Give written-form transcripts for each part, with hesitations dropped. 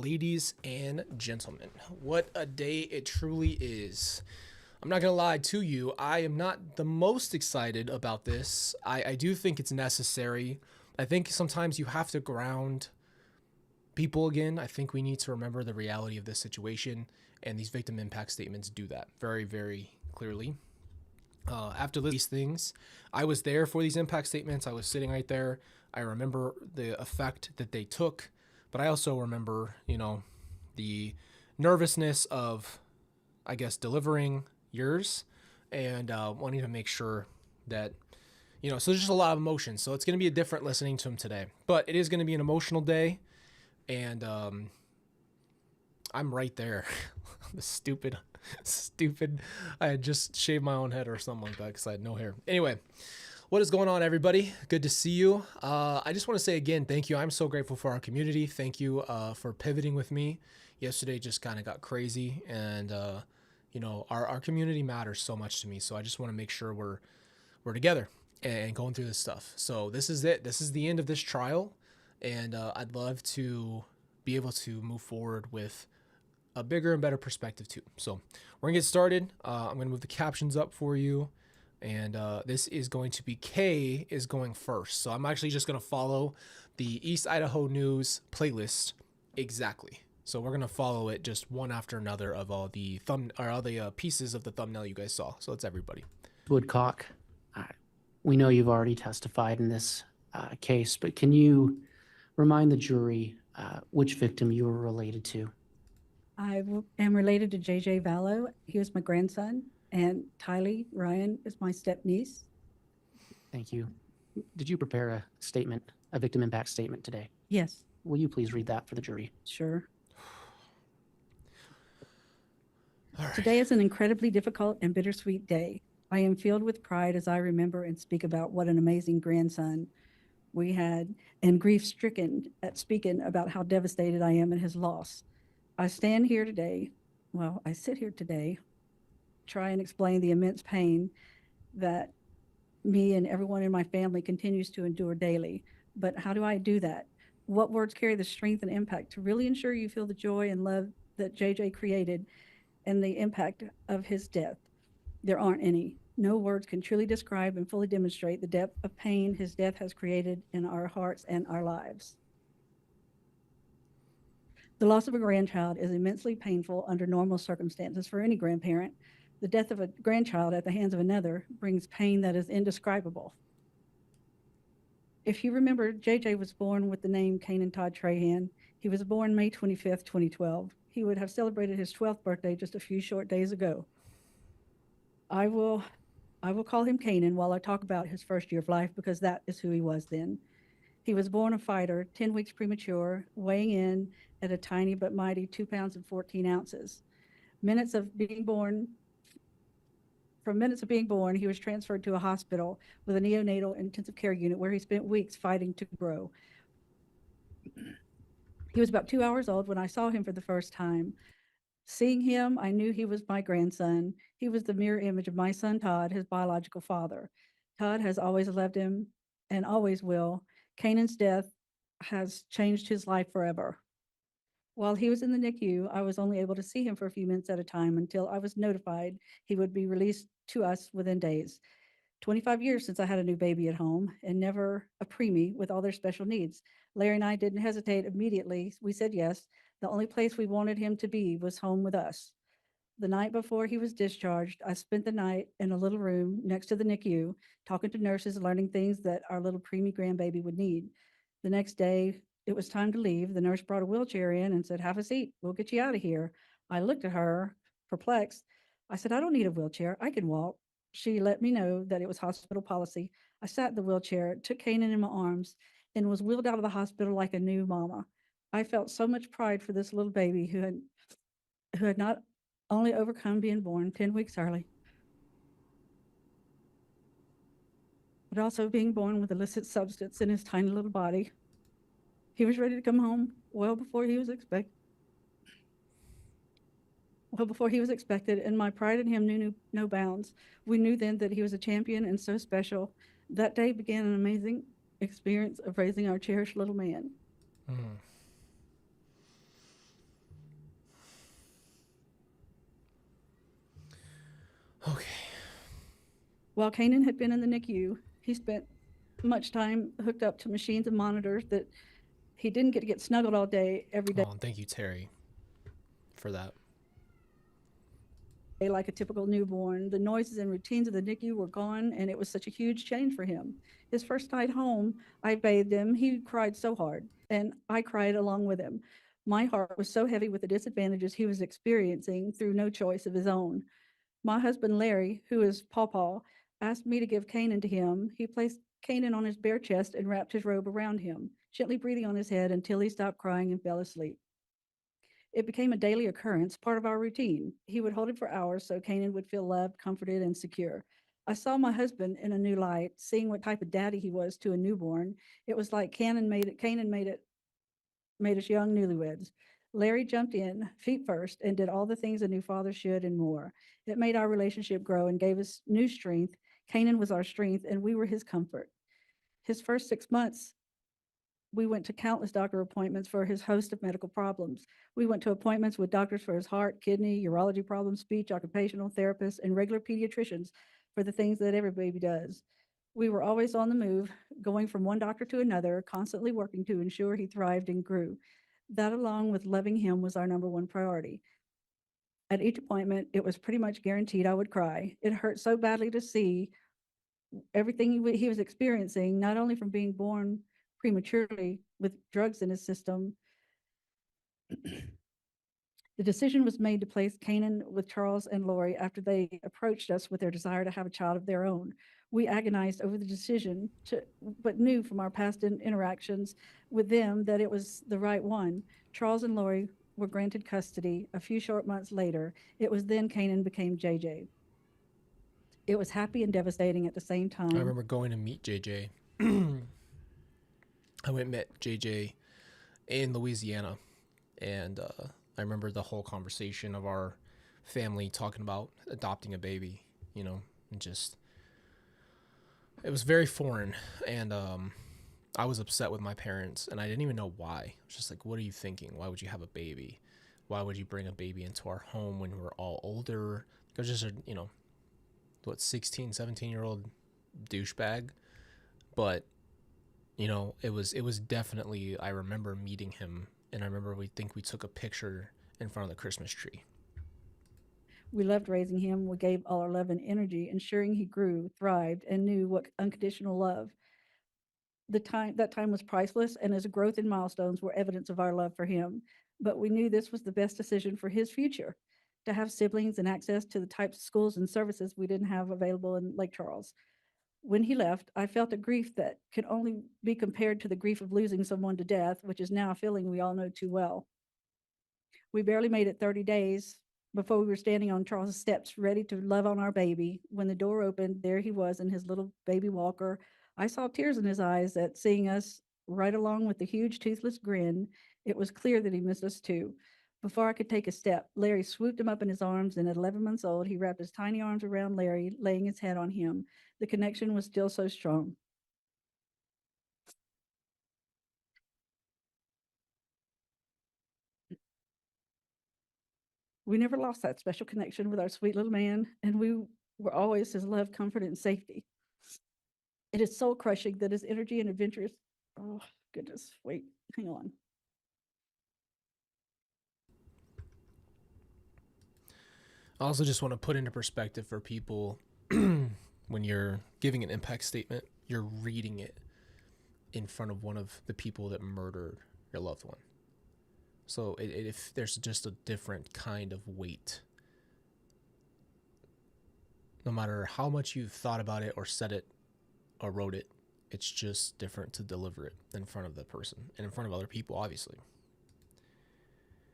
Ladies and gentlemen, what a day it truly is. I'm not going to lie to you, I am not the most excited about this. I do think it's necessary. I think sometimes you have to ground people again. I think we need to remember the reality of this situation, and these victim impact statements do that very, very clearly. After these things, I was there for these impact statements. I was sitting right there. I remember the effect that they took, but I also remember, the nervousness of, I guess, delivering yours and wanting to make sure that, so there's just a lot of emotion. So it's going to be a different listening to him today, but it is going to be an emotional day. And I'm right there. The stupid. I had just shaved my own head or something like that because I had no hair. Anyway, what is going on, everybody? Good to see you. I just want to say again, thank you. I'm so grateful for our community. Thank you for pivoting with me. Yesterday just kind of got crazy, and our community matters so much to me. So I just want to make sure we're together and going through this stuff. So this is it. This is the end of this trial, and I'd love to be able to move forward with a bigger and better perspective too. So we're gonna get started. I'm gonna move the captions up for you, and this is going to be Kay is going first. So I'm actually just gonna follow the East Idaho News playlist exactly. So we're gonna follow it just one after another of all the pieces of the thumbnail you guys saw. So it's everybody. Woodcock, we know you've already testified in this case, but can you remind the jury which victim you were related to? I am related to J Vallow. He was my grandson, and Colby Ryan is my stepniece. Thank you. Did you prepare a statement, a victim impact statement today? Yes. Will you please read that for the jury? Sure. Right. Today is an incredibly difficult and bittersweet day. I am filled with pride as I remember and speak about what an amazing grandson we had, and grief-stricken at speaking about how devastated I am at his loss. I sit here today, try and explain the immense pain that me and everyone in my family continues to endure daily. But how do I do that? What words carry the strength and impact to really ensure you feel the joy and love that JJ created and the impact of his death? There aren't any. No words can truly describe and fully demonstrate the depth of pain his death has created in our hearts and our lives. The loss of a grandchild is immensely painful under normal circumstances for any grandparent. The death of a grandchild at the hands of another brings pain that is indescribable. If you remember, JJ was born with the name Kanan Todd Trahan. He was born May 25th, 2012. He would have celebrated his 12th birthday just a few short days ago. I will call him Kanan while I talk about his first year of life because that is who he was then. He was born a fighter, 10 weeks premature, weighing in at a tiny but mighty 2 pounds and 14 ounces. From minutes of being born, he was transferred to a hospital with a neonatal intensive care unit where he spent weeks fighting to grow. He was about 2 hours old when I saw him for the first time. Seeing him, I knew he was my grandson. He was the mirror image of my son, Todd, his biological father. Todd has always loved him and always will. Kanan's death has changed his life forever. While he was in the NICU, I was only able to see him for a few minutes at a time until I was notified he would be released to us within days. 25 years since I had a new baby at home and never a preemie with all their special needs. Larry and I didn't hesitate immediately. We said yes. The only place we wanted him to be was home with us. The night before he was discharged, I spent the night in a little room next to the NICU, talking to nurses, learning things that our little preemie grandbaby would need. The next day, it was time to leave. The nurse brought a wheelchair in and said, "Have a seat. We'll get you out of here." I looked at her, perplexed. I said, "I don't need a wheelchair. I can walk." She let me know that it was hospital policy. I sat in the wheelchair, took Kanan in my arms, and was wheeled out of the hospital like a new mama. I felt so much pride for this little baby who had not only overcome being born 10 weeks early, but also being born with illicit substance in his tiny little body. He was ready to come home well before he was expected. And my pride in him knew no bounds. We knew then that he was a champion and so special. That day began an amazing experience of raising our cherished little man. Okay. While Kanan had been in the NICU, he spent much time hooked up to machines and monitors that he didn't get to get snuggled all day, every day, Oh, and thank you, Terry, for that. like a typical newborn. The noises and routines of the NICU were gone, and it was such a huge change for him. His first night home, I bathed him. He cried so hard, and I cried along with him. My heart was so heavy with the disadvantages he was experiencing through no choice of his own. My husband, Larry, who is Pawpaw, asked me to give Canaan to him. He placed Canaan on his bare chest and wrapped his robe around him, gently breathing on his head until he stopped crying and fell asleep. It became a daily occurrence, part of our routine. He would hold him for hours so Canaan would feel loved, comforted, and secure. I saw my husband in a new light, seeing what type of daddy he was to a newborn. It was like Canaan made us young newlyweds. Larry jumped in, feet first, and did all the things a new father should and more. It made our relationship grow and gave us new strength. Canaan was our strength, and we were his comfort. His first 6 months, we went to countless doctor appointments for his host of medical problems. We went to appointments with doctors for his heart, kidney, urology problems, speech, occupational therapists, and regular pediatricians for the things that every baby does. We were always on the move, going from one doctor to another, constantly working to ensure he thrived and grew. That, along with loving him, was our number one priority. At each appointment, it was pretty much guaranteed I would cry. It hurt so badly to see everything he was experiencing, not only from being born prematurely with drugs in his system. The decision was made to place Canaan with Charles and Lori after they approached us with their desire to have a child of their own. We agonized over the decision, but knew from our past interactions with them that it was the right one. Charles and Lori were granted custody a few short months later. It was then Canaan became JJ. It was happy and devastating at the same I time. remember going to meet JJ. I went and met JJ in Louisiana, and I remember the whole conversation of our family talking about adopting a baby, you know, and just it was very foreign, and I was upset with my parents, and I didn't even know why. I was just like, what are you thinking? Why would you have a baby? Why would you bring a baby into our home when we're all older? It was just a, 16, 17-year-old douchebag. But, it was definitely, I remember meeting him, and I remember we took a picture in front of the Christmas tree. We loved raising him. We gave all our love and energy, ensuring he grew, thrived, and knew what unconditional love. That time was priceless, and his growth and milestones were evidence of our love for him. But we knew this was the best decision for his future, to have siblings and access to the types of schools and services we didn't have available in Lake Charles. When he left, I felt a grief that could only be compared to the grief of losing someone to death, which is now a feeling we all know too well. We barely made it 30 days before we were standing on Charles's steps, ready to love on our baby. When the door opened, there he was in his little baby walker. I saw tears in his eyes at seeing us, right along with the huge toothless grin. It was clear that he missed us too. Before I could take a step, Larry swooped him up in his arms, and at 11 months old, he wrapped his tiny arms around Larry, laying his head on him. The connection was still so strong. We never lost that special connection with our sweet little man, and we were always his love, comfort, and safety. It is soul crushing that his energy and adventures. Oh, goodness. Wait, hang on. I also just want to put into perspective for people when you're giving an impact statement, you're reading it in front of one of the people that murdered your loved one. So if there's just a different kind of weight, no matter how much you've thought about it or said it or wrote it, it's just different to deliver it in front of the person and in front of other people, obviously.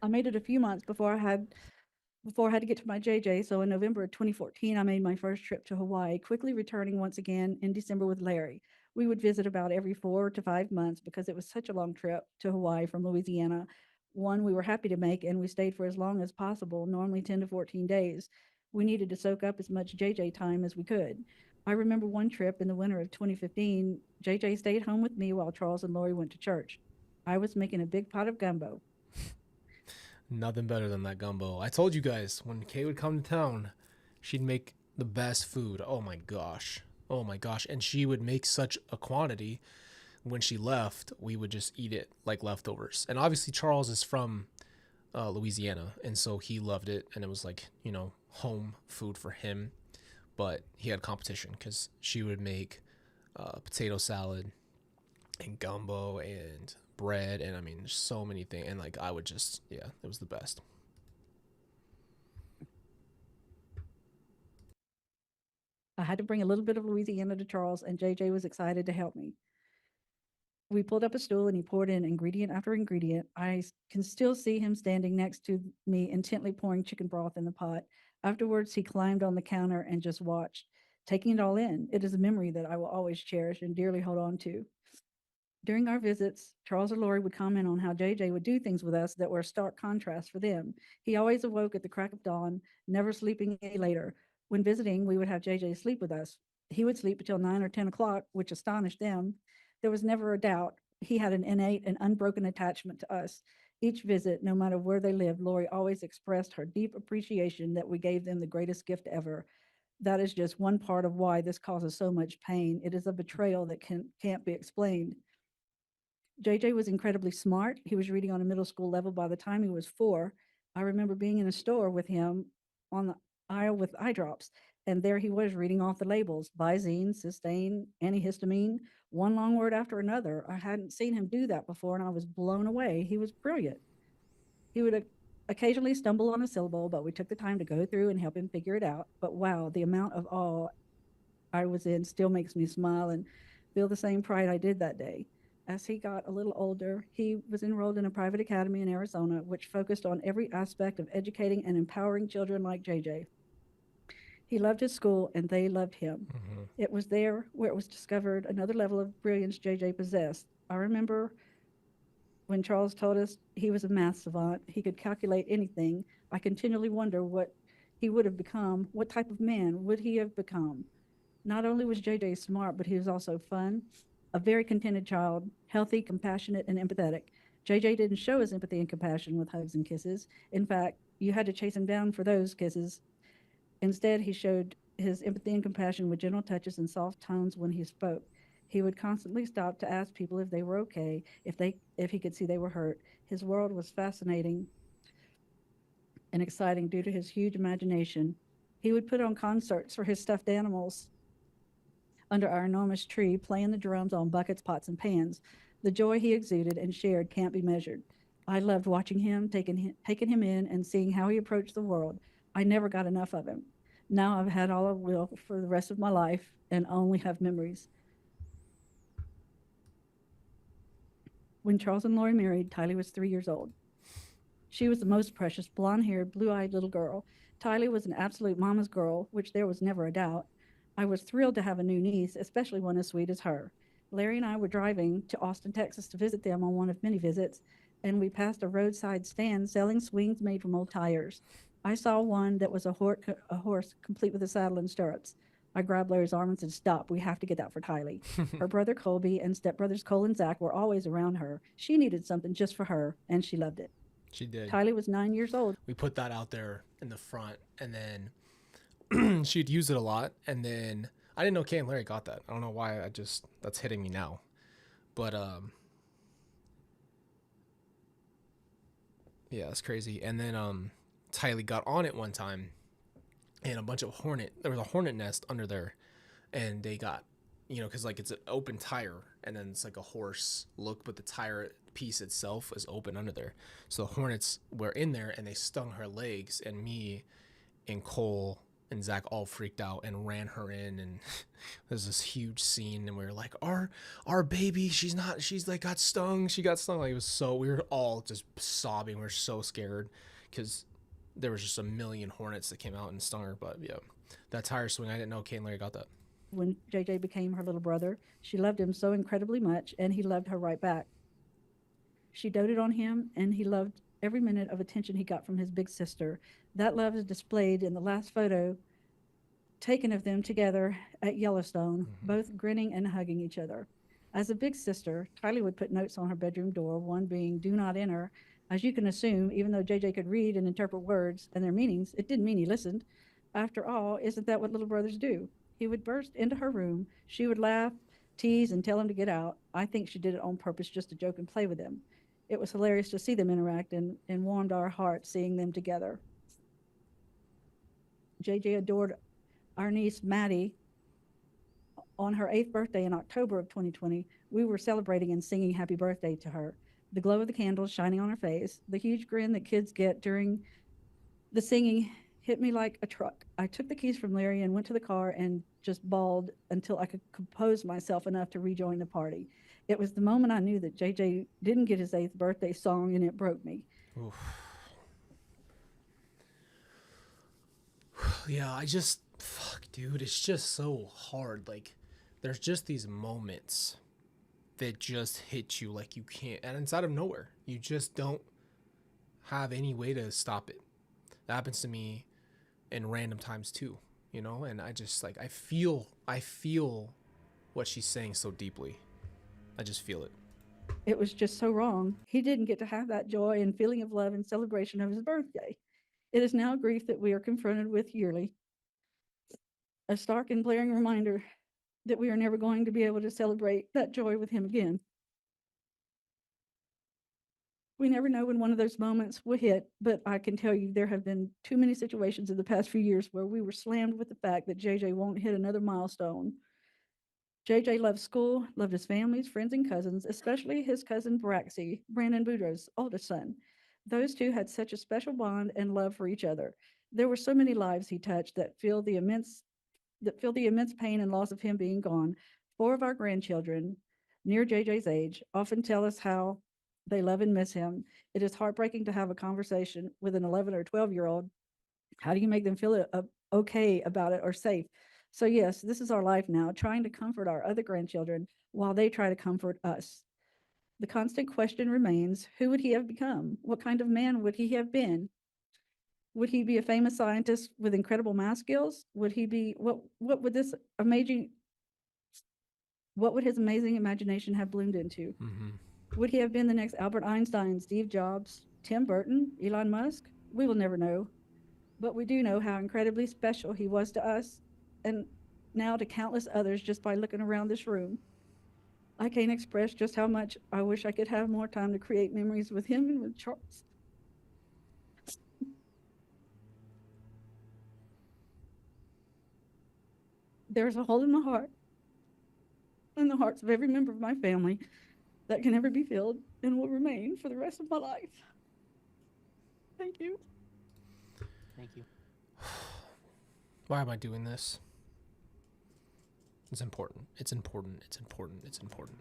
I made it a few months before I had to get to my JJ. So in November of 2014, I made my first trip to Hawaii, quickly returning once again in December with Larry. We would visit about every 4 to 5 months because it was such a long trip to Hawaii from Louisiana. One we were happy to make, and we stayed for as long as possible, normally 10 to 14 days. We needed to soak up as much JJ time as we could. I remember one trip in the winter of 2015, JJ stayed home with me while Charles and Lori went to church. I was making a big pot of gumbo. Nothing better than that gumbo. I told you guys, when Kay would come to town, she'd make The best food. Oh my gosh. Oh my gosh. And she would make such a quantity. When she left, we would just eat it like leftovers. And obviously, Charles is from Louisiana, and so he loved it, and it was like, home food for him. But he had competition because she would make potato salad and gumbo and bread, and I mean, so many things. And like, I would just, yeah, it was the best. I had to bring a little bit of Louisiana to Charles, and JJ was excited to help me. We pulled up a stool and he poured in ingredient after ingredient. Can still see him standing next to me, intently pouring chicken broth in the pot. Afterwards, he climbed on the counter and just watched, taking it all in. It is a memory that I will always cherish and dearly hold on to. During our visits, Charles or Lori would comment on how JJ would do things with us that were a stark contrast for them. He always awoke at the crack of dawn, never sleeping any later. When visiting, we would have JJ sleep with us. He would sleep until 9 or 10 o'clock, which astonished them. There was never a doubt. He had an innate and unbroken attachment to us. Each visit, no matter where they lived, Lori always expressed her deep appreciation that we gave them the greatest gift ever. That is just one part of why this causes so much pain. It is a betrayal that can't be explained. JJ was incredibly smart. He was reading on a middle school level by the time he was 4. I remember being in a store with him on the aisle with eye drops, and there he was reading off the labels: Visine, Cysteine, antihistamine, one long word after another. I hadn't seen him do that before, and I was blown away. He was brilliant. He would occasionally stumble on a syllable, but we took the time to go through and help him figure it out. But wow, the amount of awe I was in still makes me smile and feel the same pride I did that day. As he got a little older, he was enrolled in a private academy in Arizona, which focused on every aspect of educating and empowering children like JJ. He loved his school and they loved him. Mm-hmm. It was there where it was discovered another level of brilliance JJ possessed. I remember when Charles told us he was a math savant, he could calculate anything. I continually wonder what he would have become, what type of man would he have become. Not only was JJ smart, but he was also fun, a very contented child, healthy, compassionate, and empathetic. JJ didn't show his empathy and compassion with hugs and kisses. In fact, you had to chase him down for those kisses. Instead, he showed his empathy and compassion with gentle touches and soft tones when he spoke. He would constantly stop to ask people if they were okay, if he could see they were hurt. His world was fascinating and exciting due to his huge imagination. He would put on concerts for his stuffed animals under our enormous tree, playing the drums on buckets, pots, and pans. The joy he exuded and shared can't be measured. I loved watching him, taking him in, and seeing how he approached the world. I never got enough of him. Now I've had all I will for the rest of my life and only have memories. When Charles and Lori married, Tylee was 3 years old. She was the most precious, blonde-haired, blue-eyed little girl. Tylee was an absolute mama's girl, which there was never a doubt. I was thrilled to have a new niece, especially one as sweet as her. Larry and I were driving to Austin, Texas to visit them on one of many visits, and we passed a roadside stand selling swings made from old tires. I saw one that was a horse complete with a saddle and stirrups. I grabbed Larry's arm and said, "Stop, we have to get that for Tylee." Her brother Colby and stepbrothers Cole and Zach were always around her. She needed something just for her, and she loved it. She did. Tylee was 9 years old. We put that out there in the front, and then she'd use it a lot. And then I didn't know Kay and Larry got that. I don't know why. That's hitting me now. But yeah, that's crazy. And then Tylee got on it one time, and there was a hornet nest under there, and they got, because like it's an open tire, and then it's like a horse look, but the tire piece itself is open under there. So the hornets were in there, and they stung her legs, and me and Cole and Zach all freaked out and ran her in, and there's this huge scene, and we were like, our baby, she's like got stung, she got stung. Like, it was we were all just sobbing. We were so scared because there was just a million hornets that came out and stung her. But yeah, that tire swing, I didn't know Kay and Larry got that. When JJ became her little brother, she loved him so incredibly much, and he loved her right back. She doted on him, and he loved every minute of attention he got from his big sister. That love is displayed in the last photo taken of them together at Yellowstone, both grinning and hugging each other. As a big sister, Tylee would put notes on her bedroom door, one being "Do not enter." As you can assume, even though JJ could read and interpret words and their meanings, it didn't mean he listened. After all, isn't that what little brothers do? He would burst into her room. She would laugh, tease, and tell him to get out. I think she did it on purpose just to joke and play with him. It was hilarious to see them interact and warmed our hearts seeing them together. JJ adored our niece Maddie. On her 8th birthday in October of 2020, we were celebrating and singing happy birthday to her. The glow of the candles shining on her face, the huge grin that kids get during the singing hit me like a truck. I took the keys from Larry and went to the car and just bawled until I could compose myself enough to rejoin the party. It was the moment I knew that JJ didn't get his 8th birthday song, and it broke me. Oof. Yeah, fuck, dude, it's just so hard. Like, there's just these moments that just hit you like you can't, and it's out of nowhere. You just don't have any way to stop it. That happens to me in random times too, you know, and I just like, I feel what she's saying so deeply. I just feel it. It was just so wrong. He didn't get to have that joy and feeling of love and celebration of his birthday. It is now a grief that we are confronted with yearly, a stark and blaring reminder that we are never going to be able to celebrate that joy with him again. We never know when one of those moments will hit, but I can tell you there have been too many situations in the past few years where we were slammed with the fact that JJ won't hit another milestone. JJ loved school, loved his families, friends, and cousins, especially his cousin Braxy, Brandon Boudreaux's oldest son. Those two had such a special bond and love for each other. There were so many lives he touched that feel the immense pain and loss of him being gone. 4 of our grandchildren, near JJ's age, often tell us how they love and miss him. It is heartbreaking to have a conversation with an 11 or 12-year-old. How do you make them feel okay about it or safe? So yes, this is our life now, trying to comfort our other grandchildren while they try to comfort us. The constant question remains, who would he have become? What kind of man would he have been? Would he be a famous scientist with incredible math skills? Would he be what would his amazing imagination have bloomed into? Mm-hmm. Would he have been the next Albert Einstein, Steve Jobs, Tim Burton, Elon Musk? We will never know. But we do know how incredibly special he was to us and now to countless others just by looking around this room. I can't express just how much I wish I could have more time to create memories with him and with Charles. There's a hole in my heart, in the hearts of every member of my family, that can never be filled and will remain for the rest of my life. Thank you. Thank you. Why am I doing this? It's important. It's important. It's important. It's important.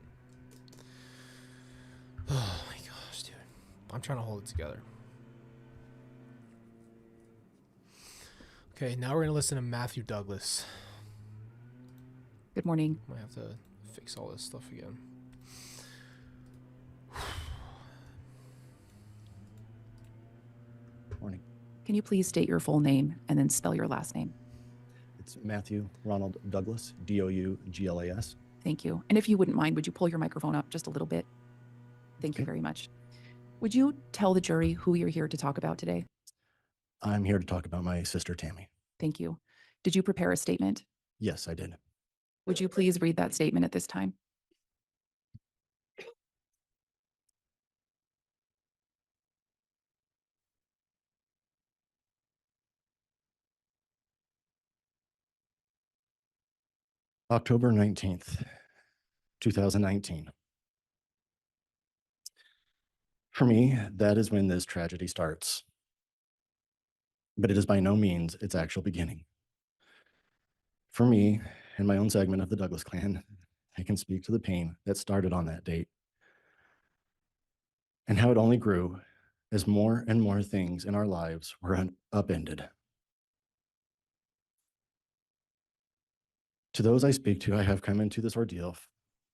Oh my gosh, dude. I'm trying to hold it together. Okay, now we're going to listen to Matthew Douglas. Good morning. I might have to fix all this stuff again. Morning. Can you please state your full name and then spell your last name? It's Matthew Ronald Douglas, Douglas. Thank you. And if you wouldn't mind, would you pull your microphone up just a little bit? Thank you Okay. very much. Would you tell the jury who you're here to talk about today? I'm here to talk about my sister Tammy. Thank you. Did you prepare a statement? Yes, I did. Would you please read that statement at this time? October 19th, 2019. For me, that is when this tragedy starts. But it is by no means its actual beginning. For me, and my own segment of the Douglas clan, I can speak to the pain that started on that date and how it only grew as more and more things in our lives were upended. To those I speak to, I have come into this ordeal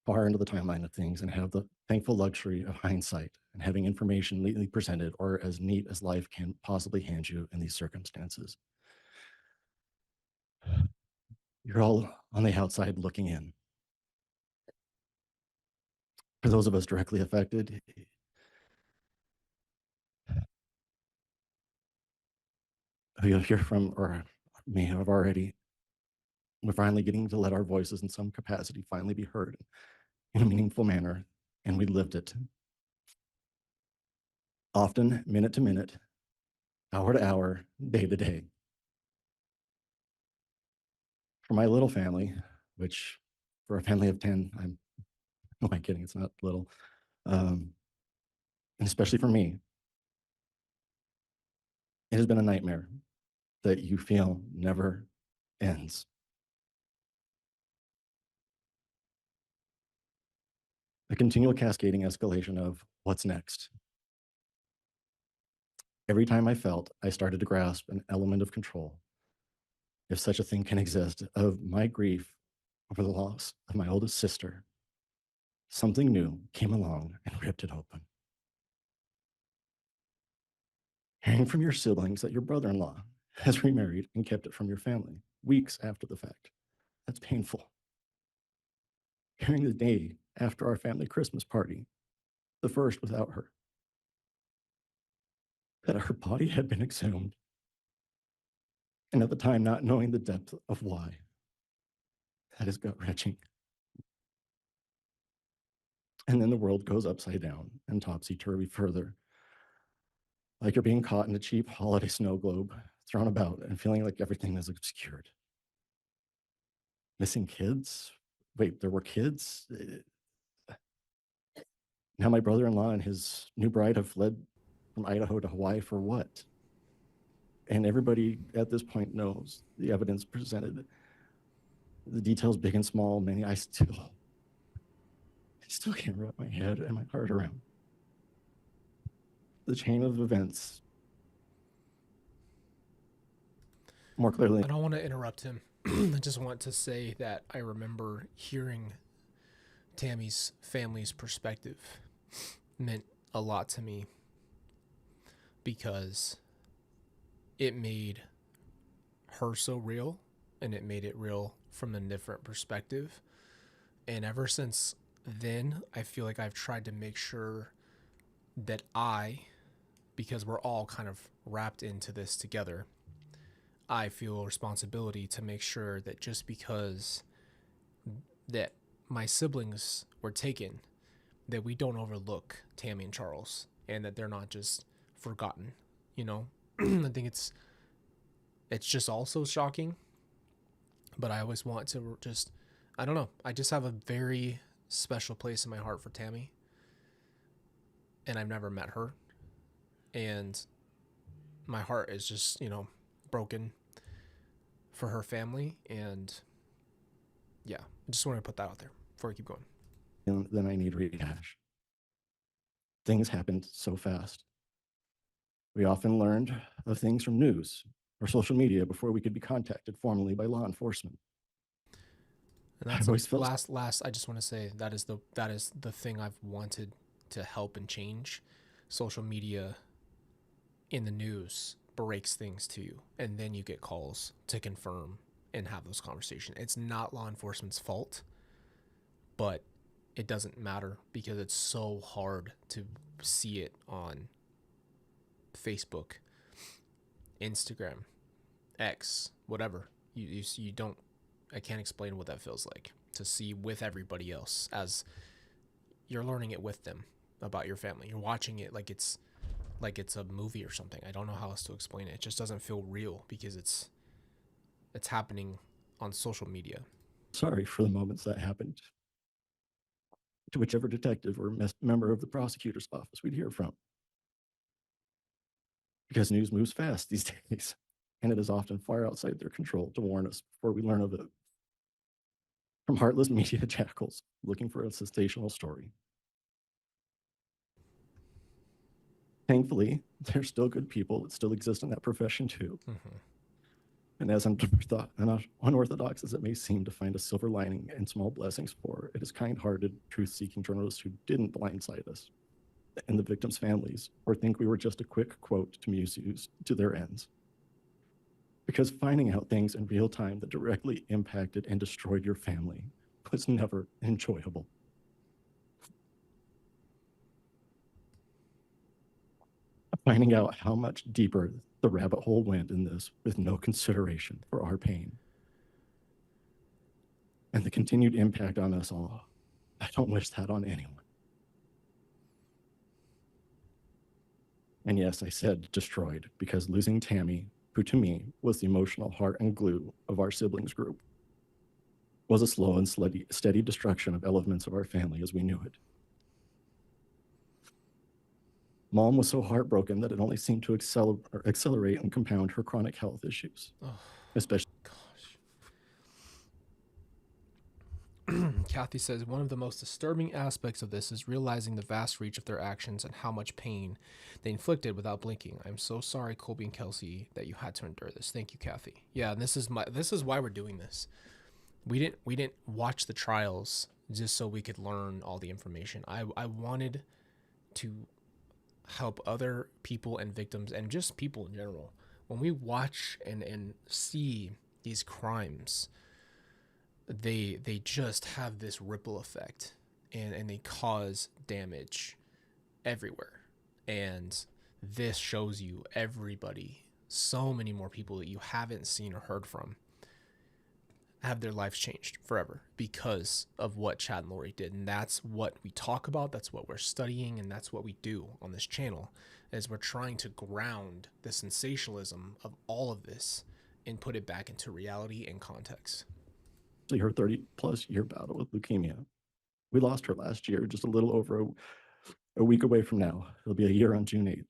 far into the timeline of things and have the thankful luxury of hindsight and having information neatly presented or as neat as life can possibly hand you in these circumstances. You're all on the outside looking in. For those of us directly affected, you'll hear from, or may have already, we're finally getting to let our voices in some capacity finally be heard in a meaningful manner, and we lived it. Often, minute to minute, hour to hour, day to day. For my little family, which for a family of 10, I'm, oh my kidding, it's not little. And especially for me, it has been a nightmare that you feel never ends. A continual cascading escalation of what's next. Every time I felt I started to grasp an element of control, if such a thing can exist, of my grief over the loss of my oldest sister, something new came along and ripped it open. Hearing from your siblings that your brother-in-law has remarried and kept it from your family weeks after the fact. That's painful. Hearing the day after our family Christmas party, the first without her, that her body had been exhumed, and at the time not knowing the depth of why. That is gut-wrenching. And then the world goes upside down and topsy-turvy further, like you're being caught in a cheap holiday snow globe, thrown about and feeling like everything is obscured. Missing kids? Wait, there were kids? Now my brother-in-law and his new bride have fled from Idaho to Hawaii for what? And everybody at this point knows the evidence presented, the details big and small, many I still can't wrap my head and my heart around. The chain of events more clearly. I don't want to interrupt him. I just want to say that I remember hearing Tammy's family's perspective meant a lot to me because it made her so real, and it made it real from a different perspective. And ever since then, I feel like I've tried to make sure that because we're all kind of wrapped into this together, I feel a responsibility to make sure that just because that my siblings were taken, that we don't overlook Tammy and Charles, and that they're not just forgotten, you know? I think it's just also shocking, but I always want to just, I don't know, I just have a very special place in my heart for Tammy, and I've never met her, and my heart is just, broken for her family, and yeah, I just want to put that out there before I keep going. And then I need rehash. Things happened so fast. We often learned of things from news or social media before we could be contacted formally by law enforcement. And that's last. I just want to say that is the thing I've wanted to help and change. Social media in the news breaks things to you, and then you get calls to confirm and have those conversations. It's not law enforcement's fault, but it doesn't matter because it's so hard to see it on Facebook, Instagram, X, whatever. You don't, I can't explain what that feels like to see with everybody else as you're learning it with them about your family. You're watching it like it's a movie or something. I don't know how else to explain it. It just doesn't feel real because it's happening on social media. Sorry for the moments that happened to whichever detective or member of the prosecutor's office we'd hear from. Because news moves fast these days, and it is often far outside their control to warn us before we learn of it. From heartless media jackals looking for a sensational story. Thankfully, there's still good people that still exist in that profession too. Mm-hmm. And as unorthodox as it may seem to find a silver lining and small blessings for, it is kind-hearted, truth-seeking journalists who didn't blindside us and the victims' families or think we were just a quick quote to misuse to their ends. Because finding out things in real time that directly impacted and destroyed your family was never enjoyable. finding out how much deeper the rabbit hole went in this with no consideration for our pain and the continued impact on us all. I don't wish that on anyone. And yes, I said destroyed, because losing Tammy, who to me was the emotional heart and glue of our siblings group, was a slow and steady destruction of elements of our family as we knew it. Mom was so heartbroken that it only seemed to accelerate and compound her chronic health issues, especially. Kathy says, one of the most disturbing aspects of this is realizing the vast reach of their actions and how much pain they inflicted without blinking. I'm so sorry, Colby and Kelsee, that you had to endure this. Thank you, Kathy. Yeah, and this is why we're doing this. We didn't watch the trials just so we could learn all the information. I wanted to help other people and victims and just people in general. When we watch and see these crimes, they just have this ripple effect and they cause damage everywhere. And this shows you everybody, so many more people that you haven't seen or heard from have their lives changed forever because of what Chad and Lori did. And that's what we talk about. That's what we're studying. And that's what we do on this channel, is we're trying to ground the sensationalism of all of this and put it back into reality and context. Her 30-plus year battle with leukemia. We lost her last year, just a little over a week away from now. It'll be a year on June 8th.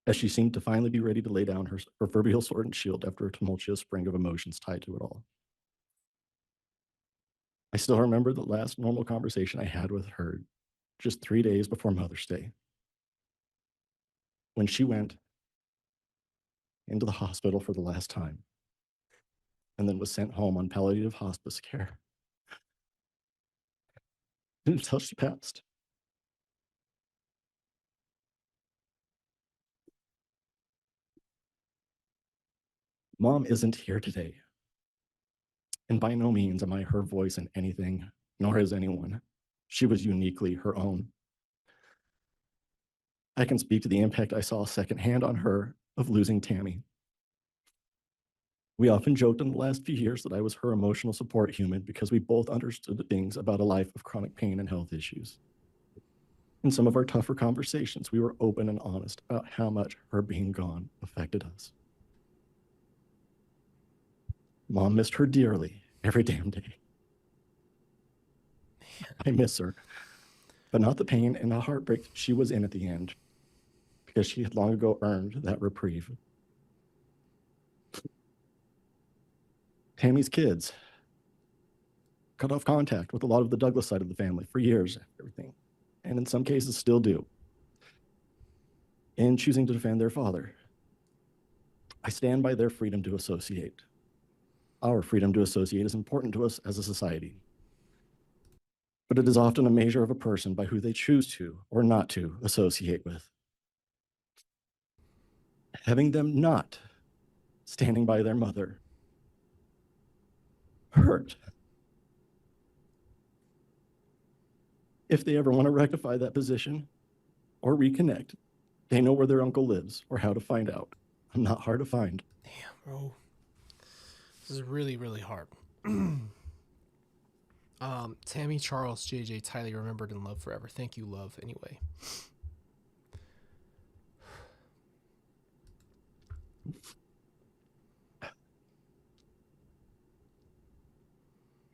As she seemed to finally be ready to lay down her proverbial sword and shield after a tumultuous spring of emotions tied to it all. I still remember the last normal conversation I had with her just 3 days before Mother's Day, when she went into the hospital for the last time and then was sent home on palliative hospice care until she passed. Mom isn't here today, and by no means am I her voice in anything, nor is anyone. She was uniquely her own. I can speak to the impact I saw secondhand on her of losing Tammy. We often joked in the last few years that I was her emotional support human because we both understood things about a life of chronic pain and health issues. In some of our tougher conversations, we were open and honest about how much her being gone affected us. Mom missed her dearly every damn day. I miss her, but not the pain and the heartbreak she was in at the end, because she had long ago earned that reprieve. Tammy's kids cut off contact with a lot of the Douglas side of the family for years after everything, and in some cases still do, in choosing to defend their father. I stand by their freedom to associate. Our freedom to associate is important to us as a society, but it is often a measure of a person by who they choose to or not to associate with. Having them not standing by their mother hurt. If they ever want to rectify that position or reconnect, they know where their uncle lives or how to find out. I'm not hard to find. Damn, bro. This is really, really hard. Tammy, Charles, JJ, Tyler, remembered and loved forever. Thank you, love, anyway.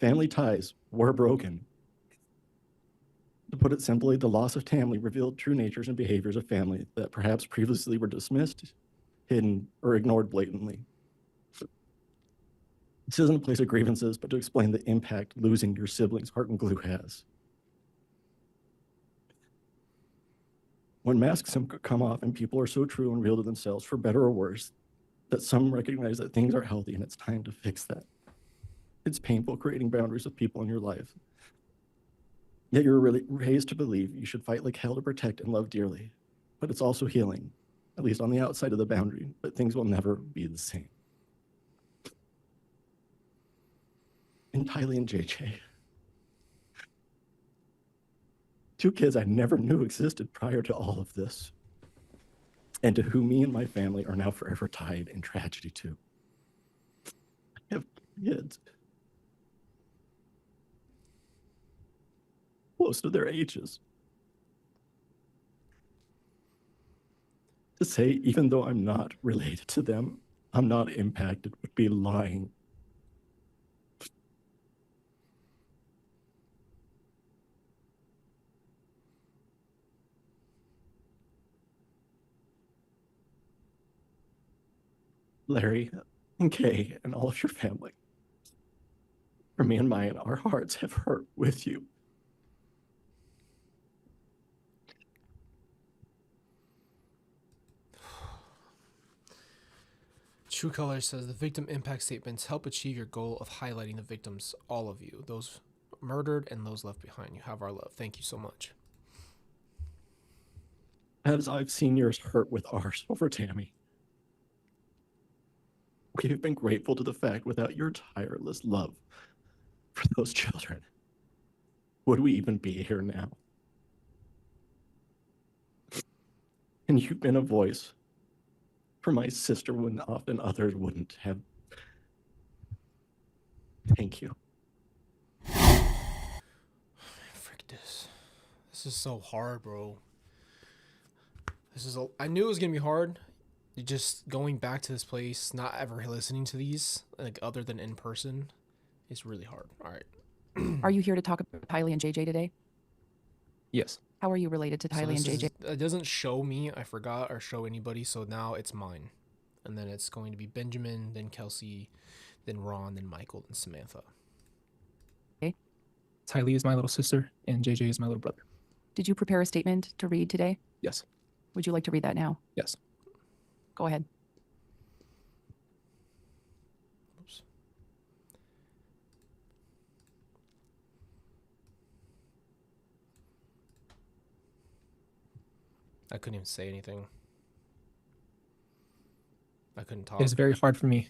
Family ties were broken. To put it simply, the loss of Tammy revealed true natures and behaviors of family that perhaps previously were dismissed, hidden, or ignored blatantly. This isn't a place of grievances, but to explain the impact losing your sibling's heart and glue has. When masks come off and people are so true and real to themselves, for better or worse, that some recognize that things are healthy and it's time to fix that. It's painful creating boundaries with people in your life. Yet you're really raised to believe you should fight like hell to protect and love dearly. But it's also healing, at least on the outside of the boundary, but things will never be the same. And Tylee and JJ, two kids I never knew existed prior to all of this. and to whom me and my family are now forever tied in tragedy to. I have kids close to their ages. To say, even though I'm not related to them, I'm not impacted would be lying. Larry and Kay and all of your family, for me and mine, our hearts have hurt with you. True Colors says the victim impact statements help achieve your goal of highlighting the victims, all of you, those murdered and those left behind. You have our love. Thank you so much. As I've seen yours hurt with ours over Tammy, we have been grateful to the fact without your tireless love for those children, would we even be here now? And you've been a voice for my sister when often others wouldn't have. Thank you. Frick this. This is so hard, bro. I knew it was gonna be hard. Just going back to this place, not ever listening to these, like other than in person, is really hard. All right. Are you here to talk about Tylee and JJ today? Yes. How are you related to Tylee and JJ? It doesn't show me, I forgot, or show anybody, so now it's mine. And then it's going to be Benjamin, then Kelsee, then Ron, then Michael, then Samantha. Tylee is my little sister, and JJ is my little brother. Did you prepare a statement to read today? Yes. Would you like to read that now? Yes. Go ahead. Oops. I couldn't even say anything. I couldn't talk. It's very hard for me.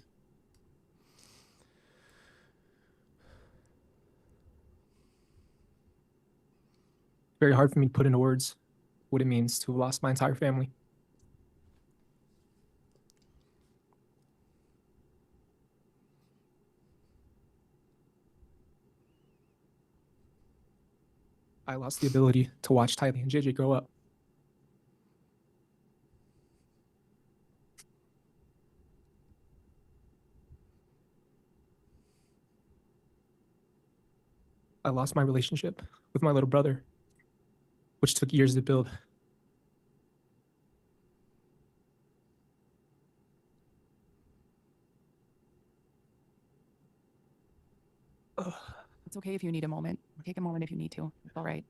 Very hard for me to put into words what it means to have lost my entire family. I lost the ability to watch Tylee and JJ grow up. I lost my relationship with my little brother, which took years to build. It's okay if you need a moment. Take a moment if you need to. It's all right.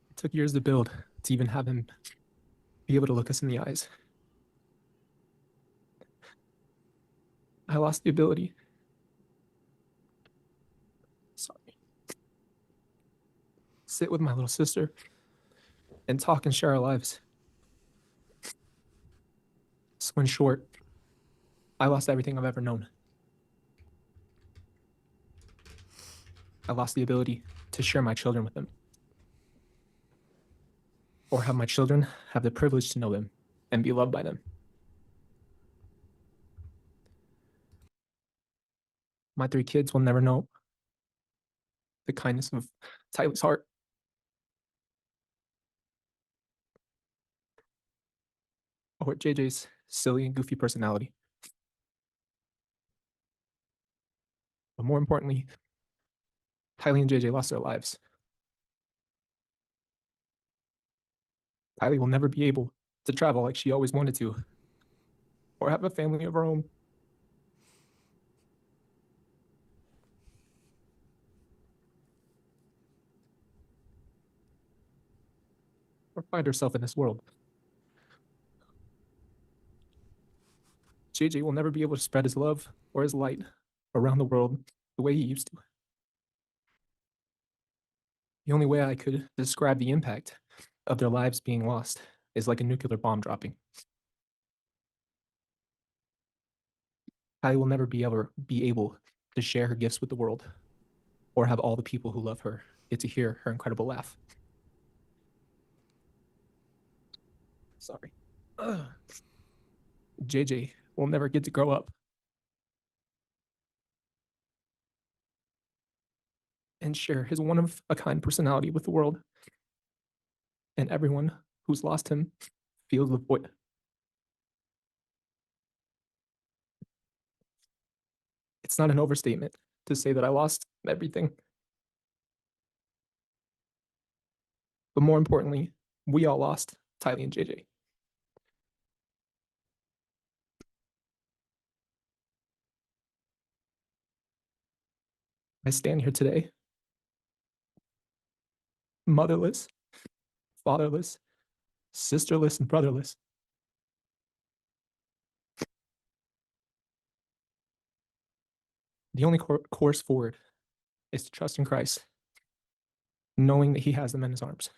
It took years to build to even have him be able to look us in the eyes. I lost the ability. Sorry. Sit with my little sister and talk and share our lives. So in short, I lost everything I've ever known. I lost the ability to share my children with them, or have my children have the privilege to know them and be loved by them. My 3 kids will never know the kindness of Tyler's heart. Or JJ's silly and goofy personality. But more importantly, Tylee and JJ lost their lives. Tylee will never be able to travel like she always wanted to, or have a family of her own. Or find herself in this world. JJ will never be able to spread his love or his light around the world the way he used to. The only way I could describe the impact of their lives being lost is like a nuclear bomb dropping. Tylee will never be able to share her gifts with the world, or have all the people who love her get to hear her incredible laugh. Sorry. JJ will never get to grow up. And share his one-of-a-kind personality with the world. And everyone who's lost him feels the void. It's not an overstatement to say that I lost everything. But more importantly, we all lost Tylee and JJ. I stand here today, motherless, fatherless, sisterless, and brotherless. The only course forward is to trust in Christ, knowing that he has them in his arms,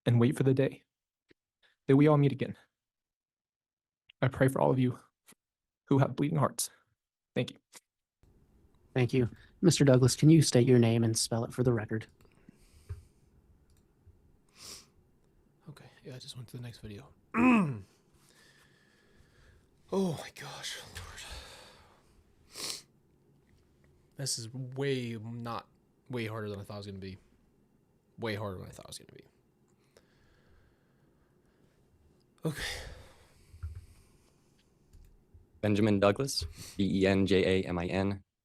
and wait for the day that we all meet again. I pray for all of you who have bleeding hearts. Thank you. Thank you. Mr. Douglas, can you state your name and spell it for the record? Okay, yeah, I just went to the next video. Oh my gosh, Lord. This is way harder than I thought it was going to be. Way harder than I thought it was going to be. Okay. Benjamin Douglas, Benjamin,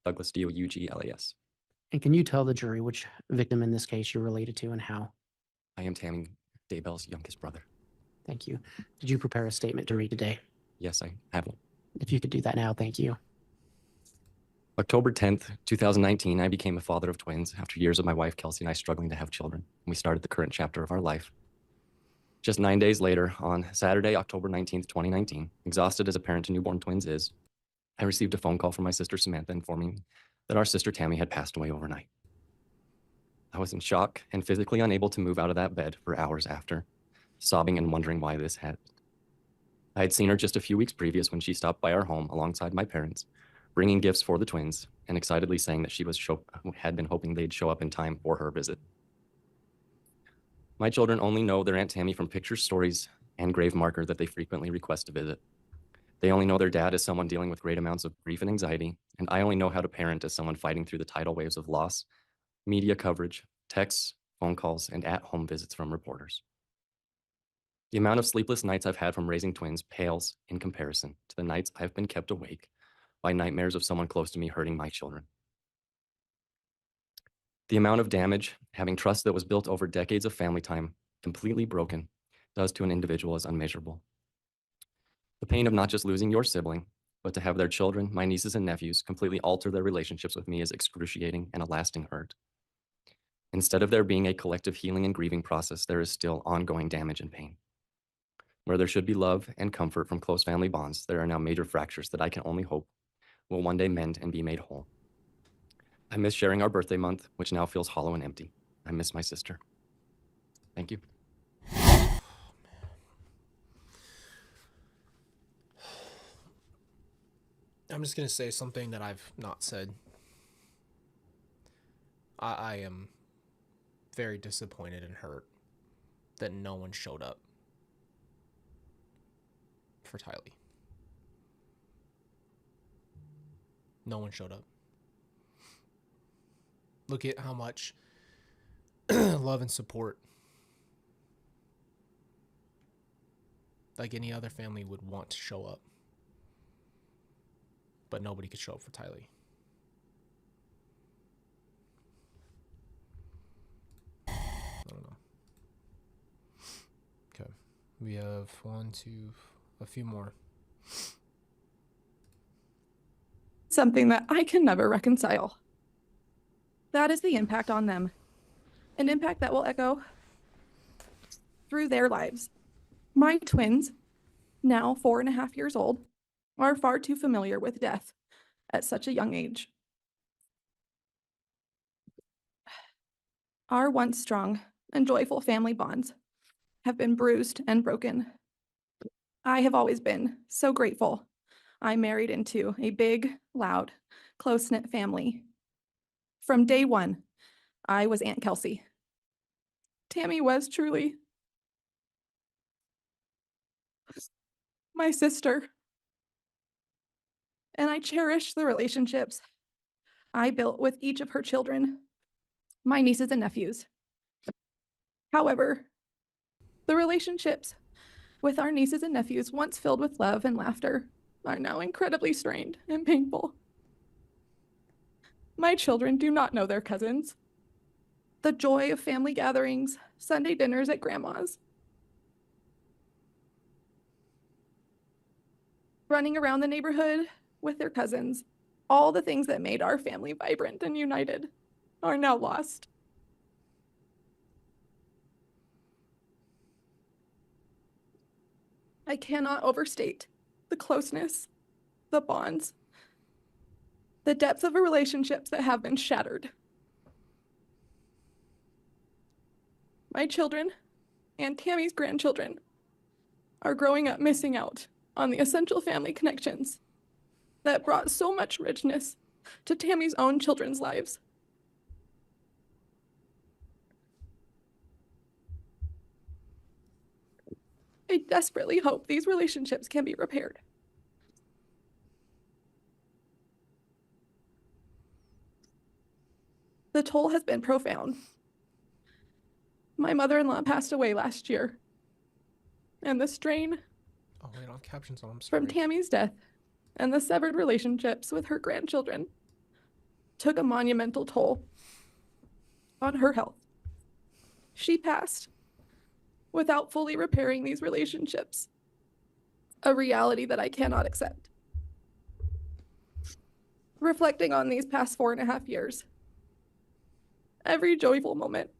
Douglas, Douglas. And can you tell the jury which victim in this case you're related to and how? I am Tammy Daybell's youngest brother. Thank you. Did you prepare a statement to read today? Yes, I have one. If you could do that now, thank you. October 10th, 2019, I became a father of twins after years of my wife, Kelsee, and I struggling to have children. We started the current chapter of our life. Just 9 days later, on Saturday, October 19th, 2019, exhausted as a parent to newborn twins is, I received a phone call from my sister Samantha informing that our sister Tammy had passed away overnight. I was in shock and physically unable to move out of that bed for hours after, sobbing and wondering why this had. I had seen her just a few weeks previous when she stopped by our home alongside my parents, bringing gifts for the twins and excitedly saying that she had been hoping they'd show up in time for her visit. My children only know their Aunt Tammy from pictures, stories, and grave marker that they frequently request to visit. They only know their dad as someone dealing with great amounts of grief and anxiety, and I only know how to parent as someone fighting through the tidal waves of loss, media coverage, texts, phone calls, and at-home visits from reporters. The amount of sleepless nights I've had from raising twins pales in comparison to the nights I've been kept awake by nightmares of someone close to me hurting my children. The amount of damage having trust that was built over decades of family time completely broken does to an individual is unmeasurable. The pain of not just losing your sibling, but to have their children, my nieces and nephews, completely alter their relationships with me is excruciating and a lasting hurt. Instead of there being a collective healing and grieving process, there is still ongoing damage and pain. Where there should be love and comfort from close family bonds, there are now major fractures that I can only hope will one day mend and be made whole. I miss sharing our birthday month, which now feels hollow and empty. I miss my sister. Thank you. I'm just going to say something that I've not said. I am very disappointed and hurt that no one showed up for Tylee. No one showed up. Look at how much love and support like any other family would want to show up. But nobody could show up for Tylee. I don't know. Okay. We have a few more. Something that I can never reconcile. That is the impact on them. An impact that will echo through their lives. My twins, now 4.5 years old, are far too familiar with death at such a young age. Our once strong and joyful family bonds have been bruised and broken. I have always been so grateful I married into a big, loud, close-knit family. From day one, I was Aunt Kelsee. Tammy was truly my sister, and I cherish the relationships I built with each of her children, my nieces and nephews. However, the relationships with our nieces and nephews, once filled with love and laughter, are now incredibly strained and painful. My children do not know their cousins. The joy of family gatherings, Sunday dinners at grandma's, running around the neighborhood with their cousins, all the things that made our family vibrant and united are now lost. I cannot overstate the closeness, the bonds, the depth of relationships that have been shattered. My children and Tammy's grandchildren are growing up missing out on the essential family connections that brought so much richness to Tammy's own children's lives. I desperately hope these relationships can be repaired. The toll has been profound. My mother-in-law passed away last year, and the strain Oh, wait, I don't have captions on. I'm sorry. from Tammy's death and the severed relationships with her grandchildren took a monumental toll on her health. She passed without fully repairing these relationships, a reality that I cannot accept. Reflecting on these past 4.5 years, every joyful moment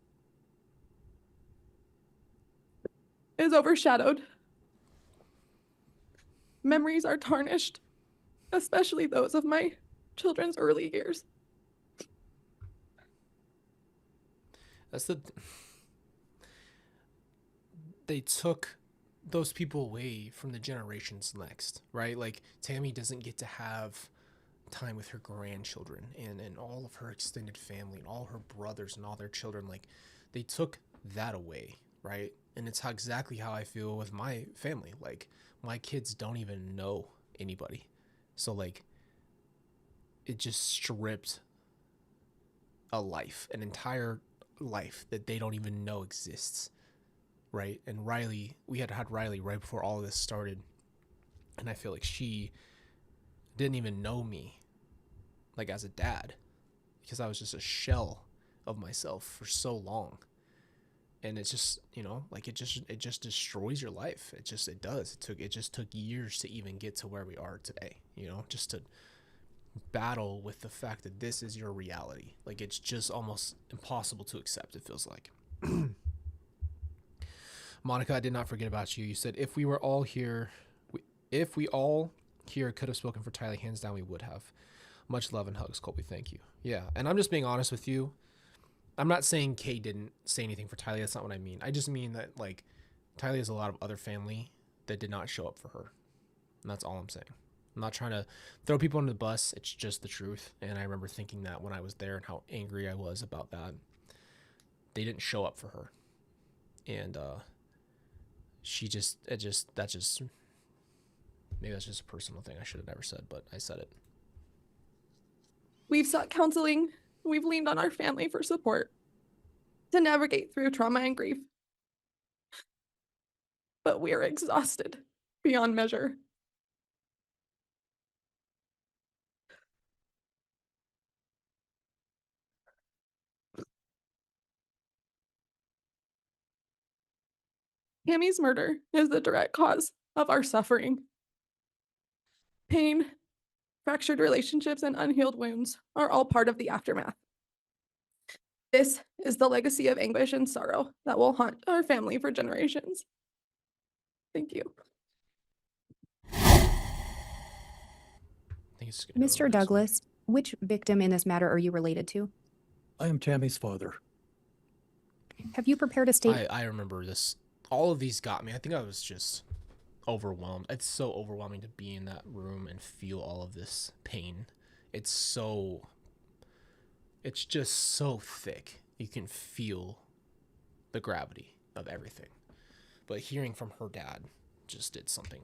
is overshadowed. Memories are tarnished, especially those of my children's early years. That's they took those people away from the generations next, right? Like Tammy doesn't get to have time with her grandchildren and all of her extended family and all her brothers and all their children. Like they took that away, right? And it's exactly how I feel with my family. Like my kids don't even know anybody. So like it just stripped a life, an entire life that they don't even know exists, right? And Riley, we had Riley right before all of this started, and I feel like she didn't even know me like as a dad because I was just a shell of myself for so long. And it's just, you know, like it just destroys your life. It does. It just took years to even get to where we are today, you know, just to battle with the fact that this is your reality. Like it's just almost impossible to accept, it feels like. Monica, I did not forget about you. You said if we all here could have spoken for Tyler, hands down we would have. Much love and hugs, Colby. Thank you. Yeah, and I'm just being honest with you. I'm not saying Kay didn't say anything for Tyler. That's not what I mean. I just mean that like Tyler has a lot of other family that did not show up for her, and that's all I'm saying. I'm not trying to throw people under the bus. It's just the truth. And I remember thinking that when I was there and how angry I was about that. They didn't show up for her. And maybe that's just a personal thing I should have never said, but I said it. We've sought counseling. We've leaned on our family for support to navigate through trauma and grief. But we are exhausted beyond measure. Tammy's murder is the direct cause of our suffering. Pain, fractured relationships, and unhealed wounds are all part of the aftermath. This is the legacy of anguish and sorrow that will haunt our family for generations. Thank you. I think it's gonna go Mr. next. Douglas, which victim in this matter are you related to? I am Tammy's father. Have you prepared a statement? I remember this. All of these got me. I think I was just overwhelmed. It's so overwhelming to be in that room and feel all of this pain. It's just so thick. You can feel the gravity of everything. But hearing from her dad just did something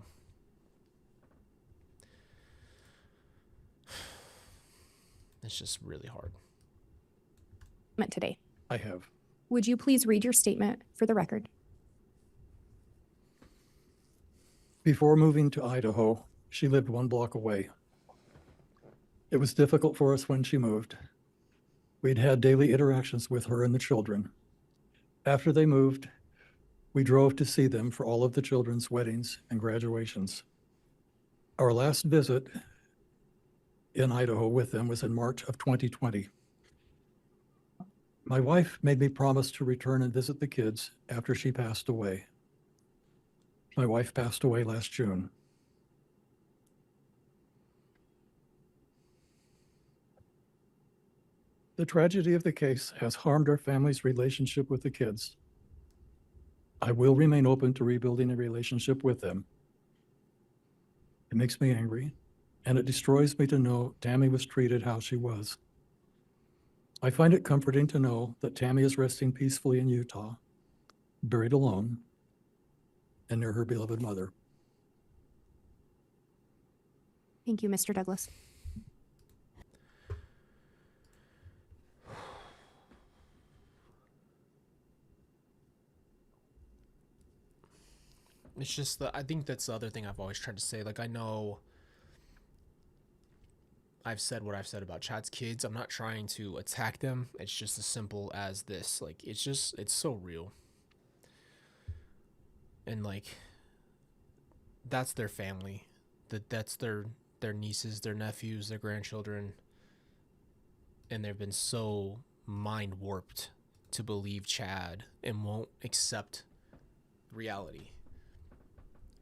It's just really hard. Today. I have. Would you please read your statement for the record? Before moving to Idaho, she lived 1 block away. It was difficult for us when she moved. We'd had daily interactions with her and the children. After they moved, we drove to see them for all of the children's weddings and graduations. Our last visit in Idaho with them was in March of 2020. My wife made me promise to return and visit the kids after she passed away. My wife passed away last June. The tragedy of the case has harmed our family's relationship with the kids. I will remain open to rebuilding a relationship with them. It makes me angry, and it destroys me to know Tammy was treated how she was. I find it comforting to know that Tammy is resting peacefully in Utah, buried alone, and near her beloved mother. Thank you, Mr. Douglas. It's just I think that's the other thing I've always tried to say. Like, I know I've said what I've said about Chad's kids. I'm not trying to attack them. It's just as simple as this. Like, it's so real. And like, that's their family. That's their nieces, their nephews, their grandchildren. And they've been so mind warped to believe Chad and won't accept reality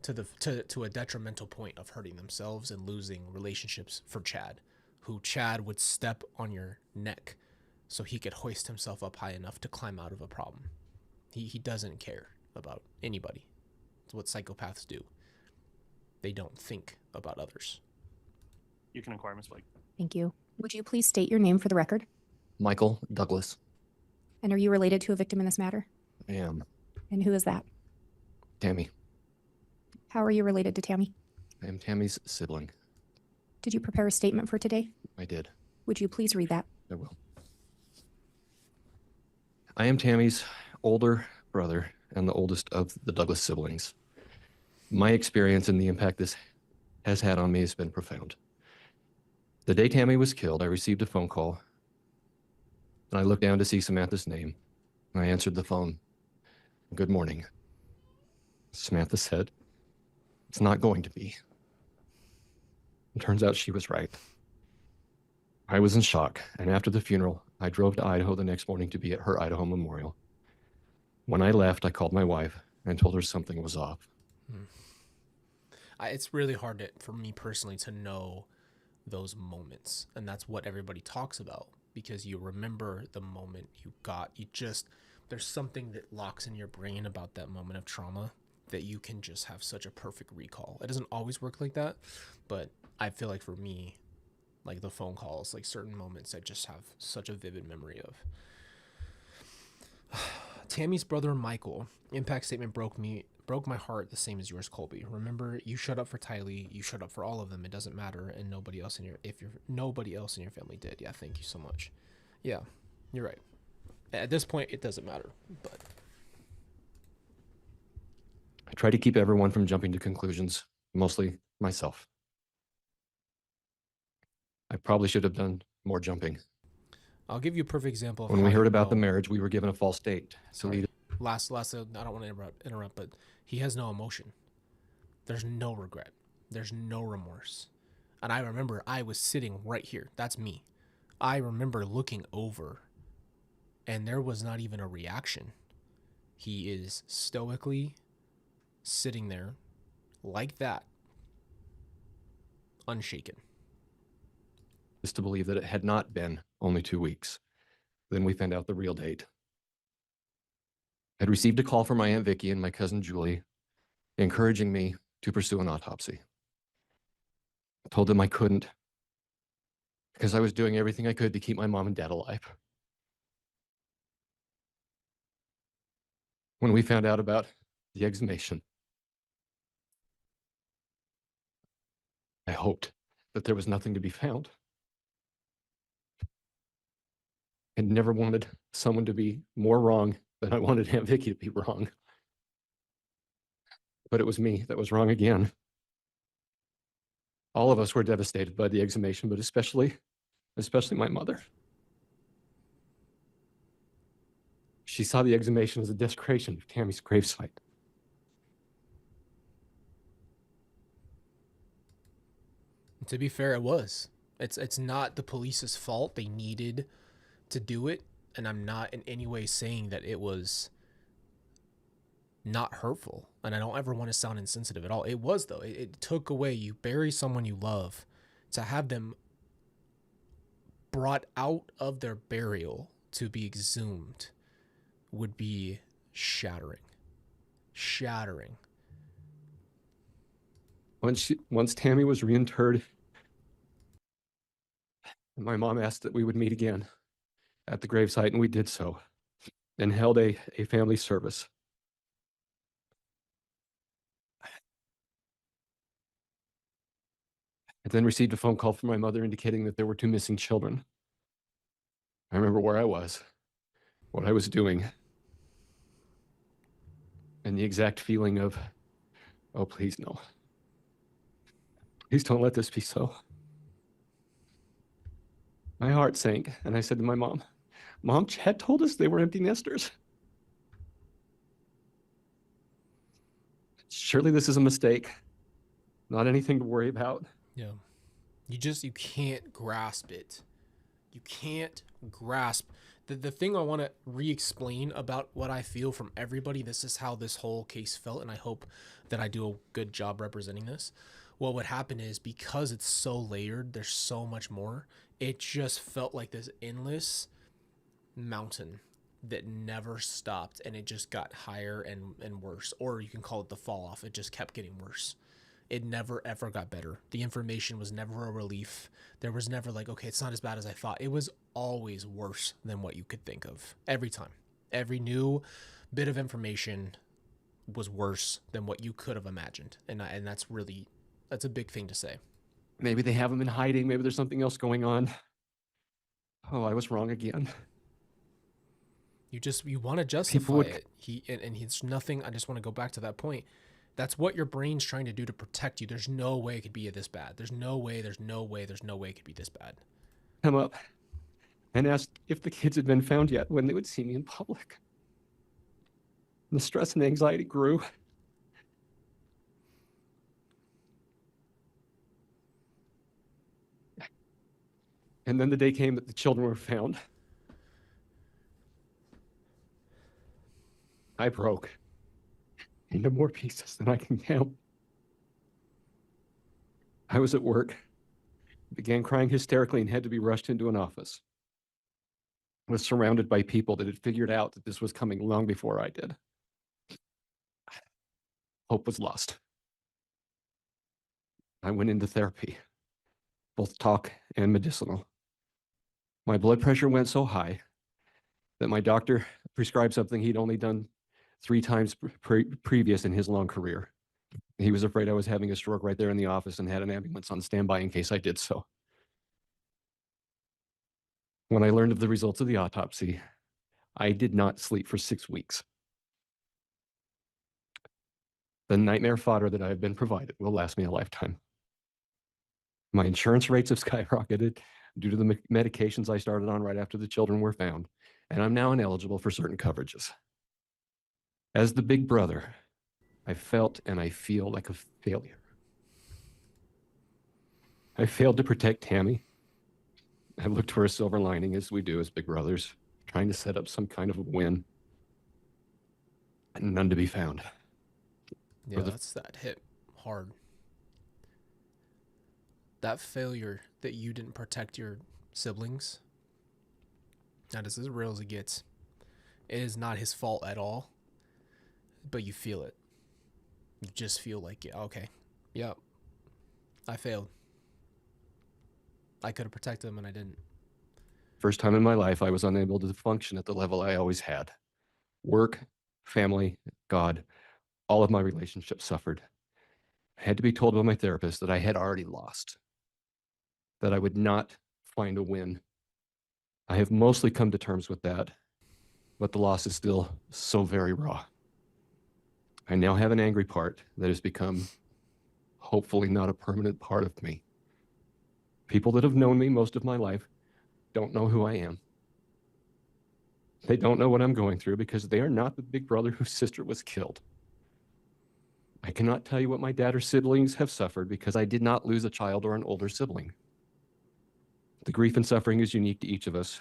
to a detrimental point of hurting themselves and losing relationships for Chad, who Chad would step on your neck so he could hoist himself up high enough to climb out of a problem. He doesn't care about anybody. It's what psychopaths do. They don't think about others. You can inquire, Ms. Blake. Thank you. Would you please state your name for the record? Michael Douglas. And are you related to a victim in this matter? I am. And who is that? Tammy. How are you related to Tammy? I am Tammy's sibling. Did you prepare a statement for today? I did. Would you please read that? I will. I am Tammy's older brother and the oldest of the Douglas siblings. My experience and the impact this has had on me has been profound. The day Tammy was killed, I received a phone call, and I looked down to see Samantha's name, and I answered the phone. Good morning. Samantha said, "It's not going to be." It turns out she was right. I was in shock, and after the funeral, I drove to Idaho the next morning to be at her Idaho memorial. When I left, I called my wife and told her something was off. It's really hard for me personally to know those moments, and that's what everybody talks about, because you remember the moment there's something that locks in your brain about that moment of trauma that you can just have such a perfect recall. It doesn't always work like that, but I feel like for me, like the phone calls, like certain moments I just have such a vivid memory of. Tammy's brother Michael, impact statement broke my heart the same as yours, Colby. Remember, you showed up for Tylee, you showed up for all of them. It doesn't matter, and nobody else in your family did. Yeah, thank you so much. Yeah, you're right. At this point, it doesn't matter, but I try to keep everyone from jumping to conclusions, mostly myself. I probably should have done more jumping. I'll give you a perfect example of When we how heard you about the know. marriage, we were given a false date. Sorry. Last, I don't want to interrupt, but he has no emotion. There's no regret. There's no remorse. And I remember I was sitting right here. That's me. I remember looking over, and there was not even a reaction. He is stoically sitting there like that, unshaken. Is to believe that it had not been only 2 weeks. Then we found out the real date. I'd received a call from my Aunt Vicky and my cousin Julie, encouraging me to pursue an autopsy. I told them I couldn't because I was doing everything I could to keep my mom and dad alive. When we found out about the exhumation, I hoped that there was nothing to be found. I never wanted someone to be more wrong than I wanted Aunt Vicky to be wrong. But it was me that was wrong again. All of us were devastated by the exhumation, but especially my mother. She saw the exhumation as a desecration of Tammy's gravesite. To be fair, it was. It's not the police's fault. They needed to do it, and I'm not in any way saying that it was not hurtful, and I don't ever want to sound insensitive at all. It was, though. It took away, you bury someone you love, to have them brought out of their burial to be exhumed would be shattering. Once Tammy was reinterred, my mom asked that we would meet again at the gravesite, and we did so, and held a family service. I then received a phone call from my mother indicating that there were 2 missing children. I remember where I was, what I was doing, and the exact feeling of, oh, please no. Please don't let this be so. My heart sank, and I said to my mom, Mom, Chad told us they were empty nesters. Surely this is a mistake, not anything to worry about. Yeah. You can't grasp it. You can't grasp. The thing I want to re-explain about what I feel from everybody, this is how this whole case felt, and I hope that I do a good job representing this. What would happen is, because it's so layered, there's so much more, it just felt like this endless mountain that never stopped, and it just got higher and worse. Or you can call it the fall off. It just kept getting worse. It never ever got better. The information was never a relief. There was never like, okay, it's not as bad as I thought. It was always worse than what you could think of. Every time. Every new bit of information was worse than what you could have imagined. And that's a big thing to say. Maybe they have him in hiding. Maybe there's something else going on. Oh, I was wrong again. You want to justify it. He's nothing. I just want to go back to that point. That's what your brain's trying to do to protect you. There's no way it could be this bad. There's no way it could be this bad. Come up and asked if the kids had been found yet when they would see me in public. The stress and anxiety grew. And then the day came that the children were found. I broke into more pieces than I can count. I was at work, began crying hysterically, and had to be rushed into an office. I was surrounded by people that had figured out that this was coming long before I did. Hope was lost. I went into therapy, both talk and medicinal. My blood pressure went so high that my doctor prescribed something he'd only done 3 times previous in his long career. He was afraid I was having a stroke right there in the office and had an ambulance on standby in case I did so. When I learned of the results of the autopsy, I did not sleep for 6 weeks. The nightmare fodder that I have been provided will last me a lifetime. My insurance rates have skyrocketed due to the medications I started on right after the children were found, and I'm now ineligible for certain coverages. As the big brother, I felt and I feel like a failure. I failed to protect Tammy. I looked for a silver lining, as we do as big brothers, trying to set up some kind of a win, and none to be found. Yeah, that hit hard. That failure that you didn't protect your siblings, that is as real as it gets. It is not his fault at all, but you feel it. You just feel like, yeah, okay, yep, I failed. I could have protected them and I didn't. First time in my life, I was unable to function at the level I always had. Work, family, God, all of my relationships suffered. I had to be told by my therapist that I had already lost, that I would not find a win I have mostly come to terms with that, but the loss is still so very raw. I now have an angry part that has become, hopefully, not a permanent part of me. People that have known me most of my life don't know who I am. They don't know what I'm going through because they are not the big brother whose sister was killed. I cannot tell you what my dad or siblings have suffered because I did not lose a child or an older sibling. The grief and suffering is unique to each of us,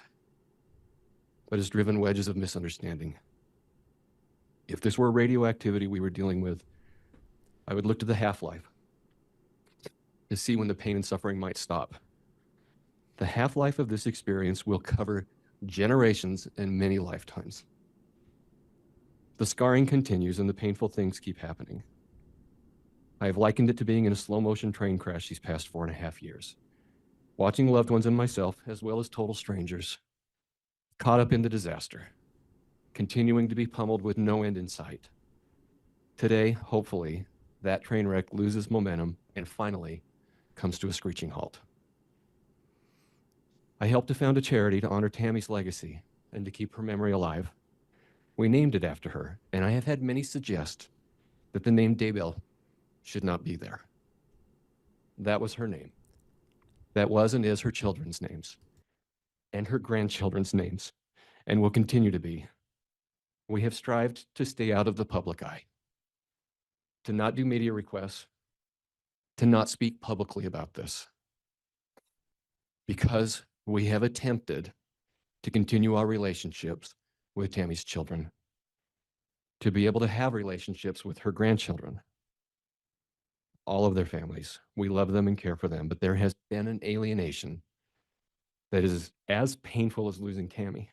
but has driven wedges of misunderstanding. If this were radioactivity we were dealing with, I would look to the half-life to see when the pain and suffering might stop. The half-life of this experience will cover generations and many lifetimes. The scarring continues and the painful things keep happening. I have likened it to being in a slow-motion train crash these past 4.5 years, watching loved ones and myself, as well as total strangers, caught up in the disaster, continuing to be pummeled with no end in sight. Today, hopefully, that train wreck loses momentum and finally comes to a screeching halt. I helped to found a charity to honor Tammy's legacy and to keep her memory alive. We named it after her, and I have had many suggest that the name Daybell should not be there. That was her name. That was and is her children's names, and her grandchildren's names, and will continue to be. We have strived to stay out of the public eye, to not do media requests, to not speak publicly about this, because we have attempted to continue our relationships with Tammy's children, to be able to have relationships with her grandchildren, all of their families. We love them and care for them, but there has been an alienation that is as painful as losing Tammy.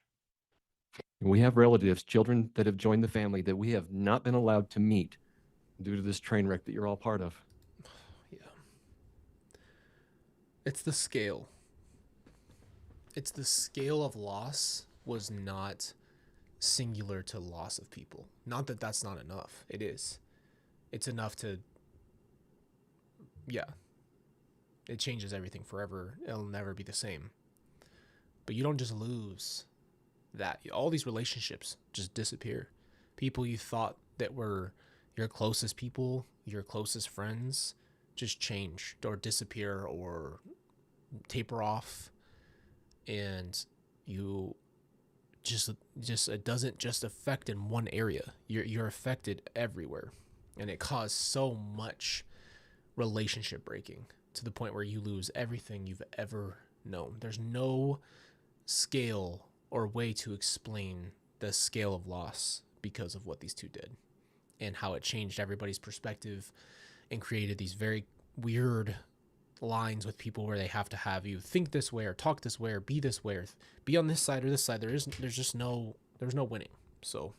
And we have relatives, children that have joined the family that we have not been allowed to meet due to this train wreck that you're all part of. Yeah. It's the scale. It's the scale of loss was not singular to loss of people. Not that that's not enough. It is. It's enough to, yeah. It changes everything forever. It'll never be the same. But you don't just lose that. All these relationships just disappear. People you thought that were your closest people, your closest friends, just change or disappear or taper off. And you just it doesn't just affect in one area. You're affected everywhere. And it caused so much relationship breaking to the point where you lose everything you've ever known. There's no scale or way to explain the scale of loss because of what these two did and how it changed everybody's perspective and created these very weird lines with people where they have to have you think this way or talk this way or be this way or be on this side or this side. There's no winning. So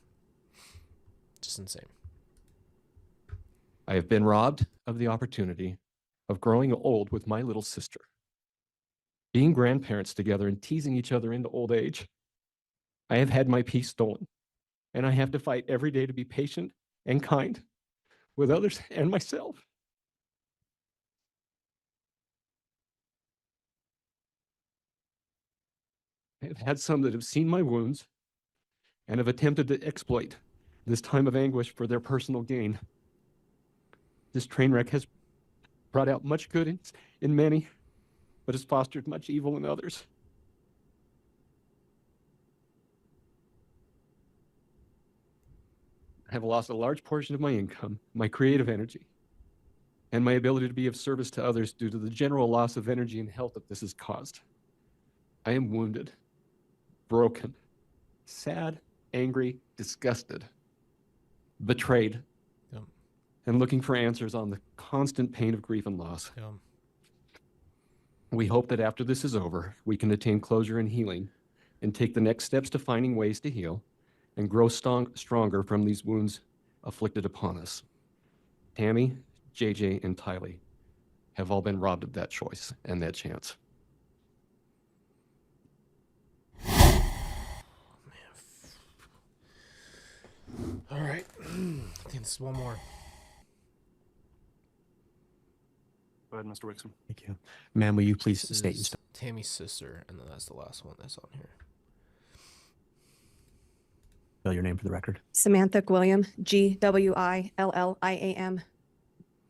just insane. I have been robbed of the opportunity of growing old with my little sister, being grandparents together and teasing each other into old age. I have had my peace stolen, and I have to fight every day to be patient and kind with others and myself. I have had some that have seen my wounds and have attempted to exploit this time of anguish for their personal gain. This train wreck has brought out much good in many, but has fostered much evil in others. I have lost a large portion of my income, my creative energy, and my ability to be of service to others due to the general loss of energy and health that this has caused. I am wounded, broken, sad, angry, disgusted, betrayed, and looking for answers on the constant pain of grief and loss. We hope that after this is over, we can attain closure and healing and take the next steps to finding ways to heal and grow stronger from these wounds afflicted upon us. Tammy, JJ, and Tylee have all been robbed of that choice and that chance. All right. I think this is one more. Go ahead, Mr. Wixom. Thank you. Ma'am, will you please This state is Tammy's sister, and then that's the last one that's on here. Spell your name for the record. Samantha Gwilliam, Gwilliam. And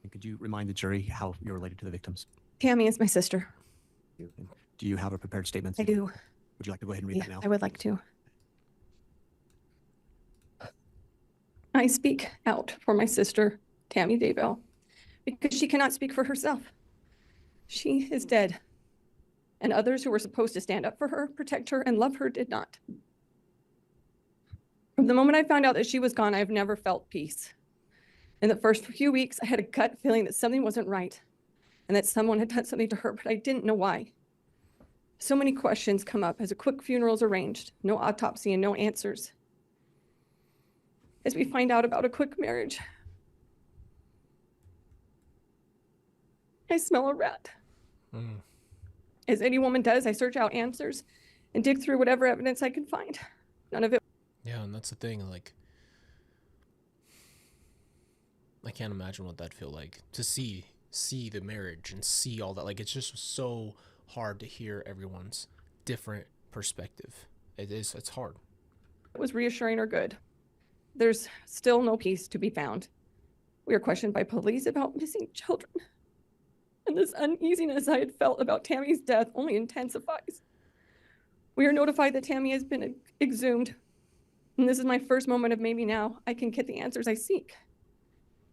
could you remind the jury how you're related to the victims? Tammy is my sister. Do you have a prepared statement? I do. Would you like to go ahead and read Yeah, that now? I would like to. I speak out for my sister, Tammy Daybell, because she cannot speak for herself. She is dead, and others who were supposed to stand up for her, protect her, and love her did not. From the moment I found out that she was gone, I've never felt peace. In the first few weeks, I had a gut feeling that something wasn't right and that someone had done something to her, but I didn't know why. So many questions come up as a quick funeral is arranged, no autopsy and no answers. As we find out about a quick marriage, I smell a rat. As any woman does, I search out answers and dig through whatever evidence I can find. None of it. Yeah, and that's the thing, like, I can't imagine what that'd feel like to see the marriage and see all that. Like, it's just so hard to hear everyone's different perspective. It's hard. It was reassuring or good. There's still no peace to be found. We are questioned by police about missing children. And this uneasiness I had felt about Tammy's death only intensifies. We are notified that Tammy has been exhumed. And this is my first moment of maybe now I can get the answers I seek.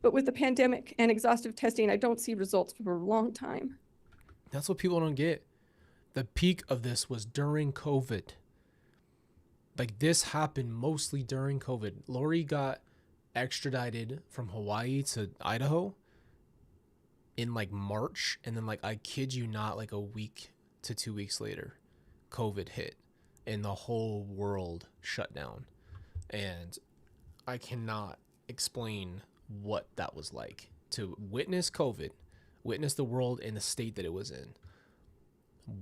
But with the pandemic and exhaustive testing, I don't see results for a long time. That's what people don't get. The peak of this was during COVID. Like, this happened mostly during COVID. Lori got extradited from Hawaii to Idaho in like March, and then, like, I kid you not, like a week to 2 weeks later, COVID hit and the whole world shut down. And I cannot explain what that was like to witness COVID, witness the world in the state that it was in,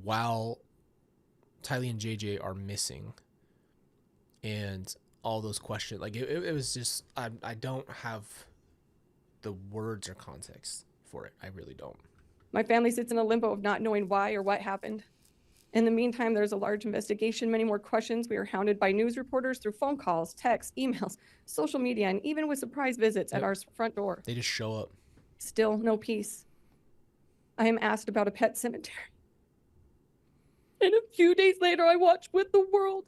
while Tylee and JJ are missing, and all those questions. Like, it was just, I don't have the words or context for it. I really don't. My family sits in a limbo of not knowing why or what happened. In the meantime, there's a large investigation, many more questions. We are hounded by news reporters through phone calls, texts, emails, social media, and even with surprise visits at our front door. They just show up. Still no peace. I am asked about a pet cemetery. And a few days later, I watch with the world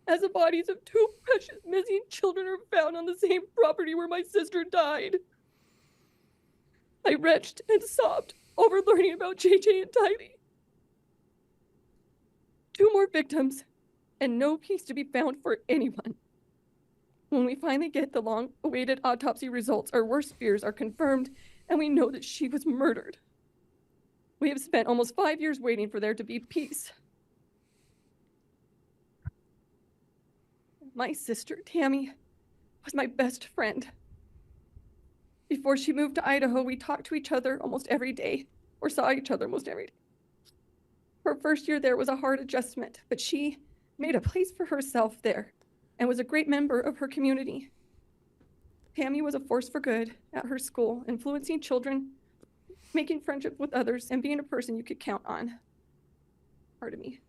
as the bodies of two precious missing children are found on the same property where my sister died. I retched and sobbed over learning about JJ and Tylee. 2 more victims, and no peace to be found for anyone. When we finally get the long-awaited autopsy results, our worst fears are confirmed, and we know that she was murdered. We have spent almost 5 years waiting for there to be peace. My sister, Tammy, was my best friend. Before she moved to Idaho, we talked to each other almost every day, or saw each other almost every day. Her first year there was a hard adjustment, but she made a place for herself there and was a great member of her community. Tammy was a force for good at her school, influencing children, making friendships with others, and being a person you could count on. Pardon me.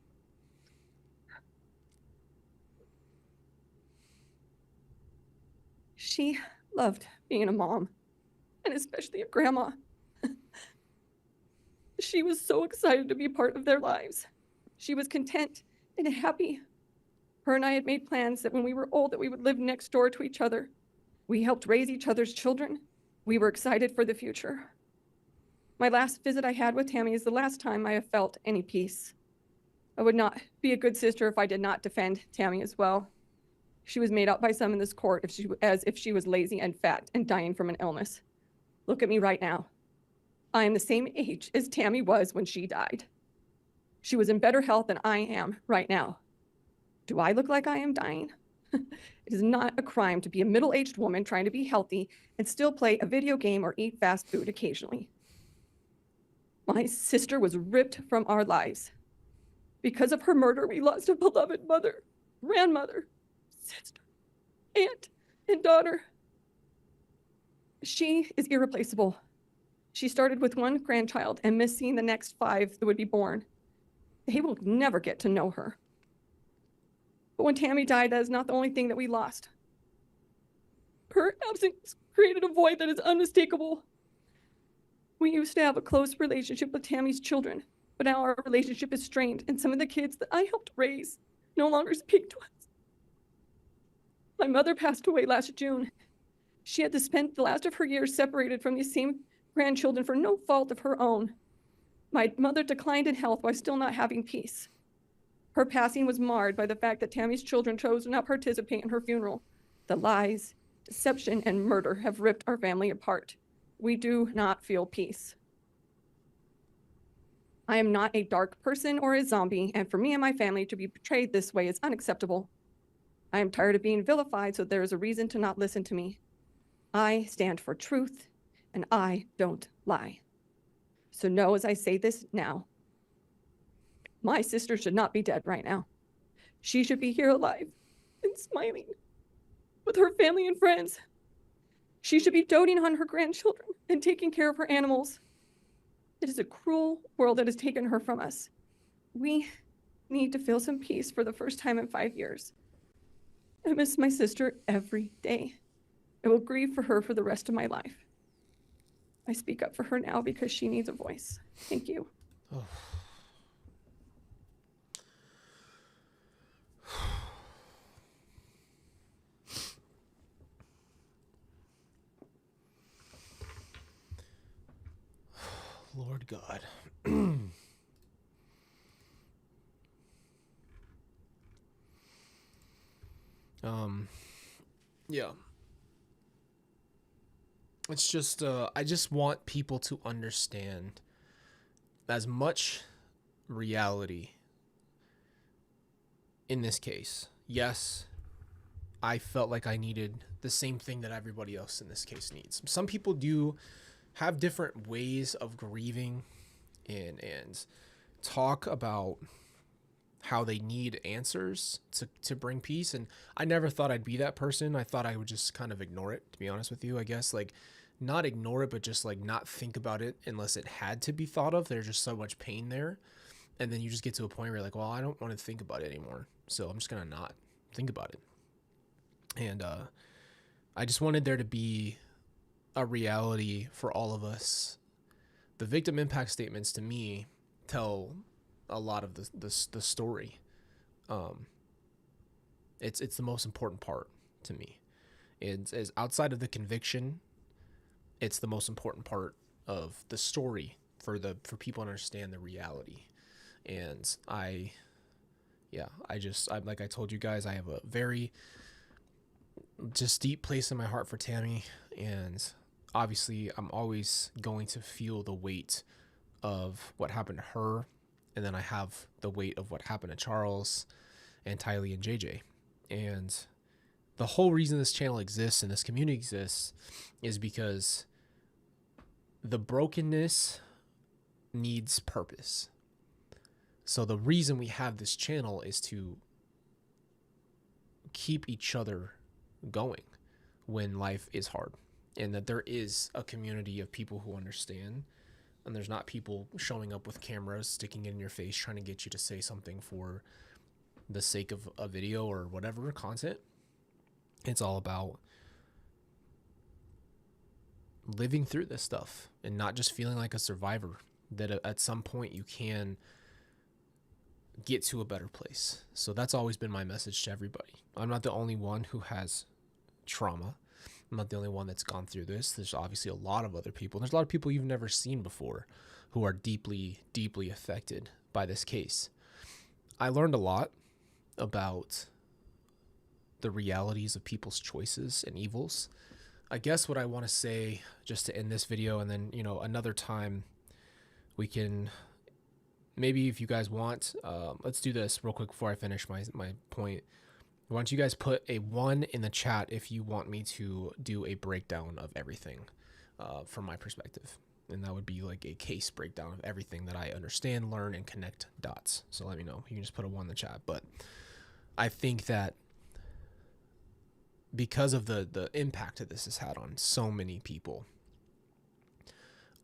She loved being a mom, and especially a grandma. She was so excited to be part of their lives. She was content and happy. Her and I had made plans that when we were old that we would live next door to each other. We helped raise each other's children. We were excited for the future. My last visit I had with Tammy is the last time I have felt any peace. I would not be a good sister if I did not defend Tammy as well. She was made out by some in this court as if she was lazy and fat and dying from an illness. Look at me right now. I am the same age as Tammy was when she died. She was in better health than I am right now. Do I look like I am dying? It is not a crime to be a middle-aged woman trying to be healthy and still play a video game or eat fast food occasionally. My sister was ripped from our lives. Because of her murder, we lost a beloved mother, grandmother, sister, aunt, and daughter. She is irreplaceable. She started with 1 grandchild and missed seeing the next 5 that would be born. They will never get to know her. But when Tammy died, that is not the only thing that we lost. Her absence created a void that is unmistakable. We used to have a close relationship with Tammy's children, but now our relationship is strained, and some of the kids that I helped raise no longer speak to us. My mother passed away last June. She had to spend the last of her years separated from these same grandchildren for no fault of her own. My mother declined in health while still not having peace. Her passing was marred by the fact that Tammy's children chose to not participate in her funeral. The lies, deception, and murder have ripped our family apart. We do not feel peace. I am not a dark person or a zombie, and for me and my family to be portrayed this way is unacceptable. I am tired of being vilified, so there is a reason to not listen to me. I stand for truth, and I don't lie. So know as I say this now, my sister should not be dead right now. She should be here alive and smiling with her family and friends. She should be doting on her grandchildren and taking care of her animals. It is a cruel world that has taken her from us. We need to feel some peace for the first time in 5 years. I miss my sister every day. I will grieve for her for the rest of my life. I speak up for her now because she needs a voice. Thank you. Oh. Lord God. Yeah. It's just, I just want people to understand as much reality in this case. Yes, I felt like I needed the same thing that everybody else in this case needs. Some people do have different ways of grieving and talk about how they need answers to bring peace. And I never thought I'd be that person. I thought I would just kind of ignore it, to be honest with you, I guess. Like, not ignore it, but just like not think about it unless it had to be thought of. There's just so much pain there. And then you just get to a point where you're like, well, I don't want to think about it anymore. So I'm just going to not think about it. And I just wanted there to be a reality for all of us. The victim impact statements to me tell a lot of the story. It's the most important part to me. It's as outside of the conviction, it's the most important part of the story for people to understand the reality. And I like I told you guys, I have a very just deep place in my heart for Tammy, and obviously I'm always going to feel the weight of what happened to her, and then I have the weight of what happened to Charles and Tylee and JJ. And the whole reason this channel exists and this community exists is because the brokenness needs purpose. So the reason we have this channel is to keep each other going when life is hard, and that there is a community of people who understand, and there's not people showing up with cameras, sticking it in your face, trying to get you to say something for the sake of a video or whatever content. It's all about living through this stuff and not just feeling like a survivor, that at some point you can get to a better place. So that's always been my message to everybody. I'm not the only one who has trauma. I'm not the only one that's gone through this. There's obviously a lot of other people. There's a lot of people you've never seen before who are deeply, deeply affected by this case. I learned a lot about the realities of people's choices and evils. I guess what I want to say, just to end this video, and then, another time we can, maybe if you guys want, let's do this real quick before I finish my point. Why don't you guys put a 1 in the chat if you want me to do a breakdown of everything from my perspective. And that would be like a case breakdown of everything that I understand, learn, and connect dots. So let me know. You can just put a 1 in the chat. But I think that because of the impact that this has had on so many people,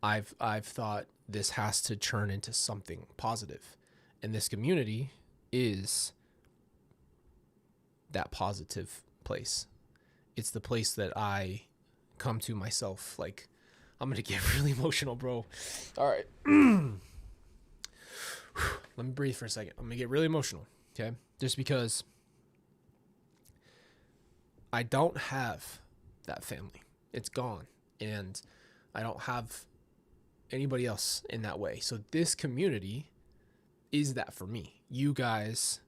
I've thought this has to turn into something positive. And this community is that positive place. It's the place that I come to myself. Like, I'm going to get really emotional, bro. All right. Let me breathe for a second. I'm going to get really emotional, okay? Just because I don't have that family. It's gone. And I don't have anybody else in that way. So this community is that for me. You guys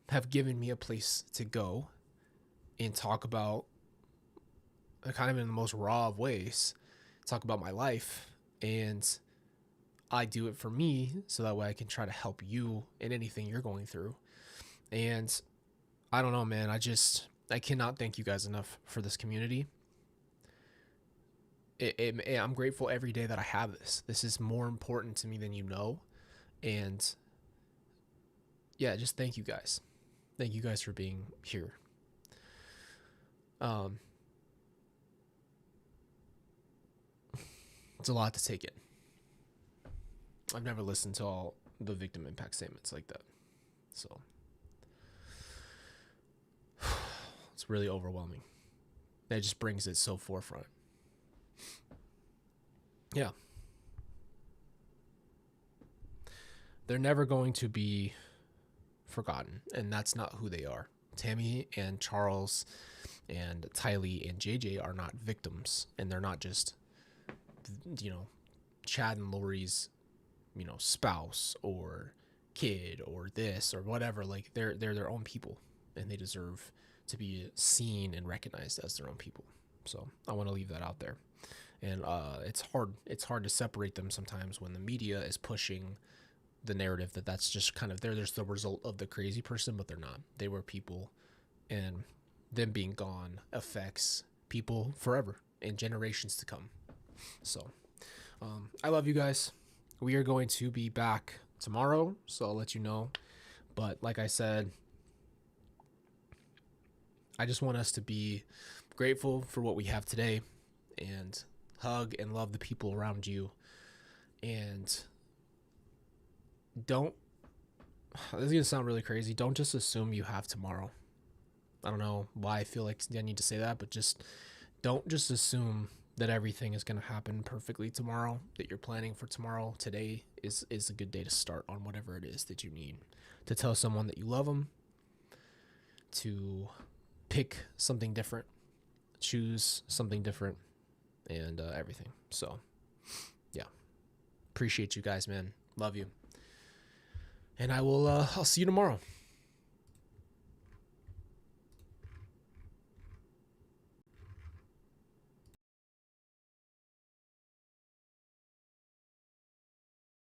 have given me a place to go and talk about, kind of in the most raw of ways, talk about my life. And I do it for me so that way I can try to help you in anything you're going through. And I don't know, man. I cannot thank you guys enough for this community. I'm grateful every day that I have this. This is more important to me than you know. And yeah, just thank you guys. Thank you guys for being here. It's a lot to take in. I've never listened to all the victim impact statements like that. So it's really overwhelming. That just brings it so forefront. Yeah. They're never going to be forgotten, and that's not who they are. Tammy and Charles and Tylee and JJ are not victims, and they're not just, Chad and Lori's, spouse or kid or this or whatever. Like, they're their own people, and they deserve to be seen and recognized as their own people. So I want to leave that out there. And it's hard to separate them sometimes when the media is pushing the narrative that that's just kind of, they're just the result of the crazy person, but they're not. They were people, and them being gone affects people forever and generations to come. So I love you guys. We are going to be back tomorrow, so I'll let you know. But like I said, I just want us to be grateful for what we have today and hug and love the people around you. And this is going to sound really crazy. Don't just assume you have tomorrow. I don't know why I feel like I need to say that, but just don't just assume that everything is going to happen perfectly tomorrow, that you're planning for tomorrow. Today is a good day to start on whatever it is that you need. To tell someone that you love them, to pick something different, choose something different, and everything. So, yeah. Appreciate you guys, man. Love you. And I'll see you tomorrow.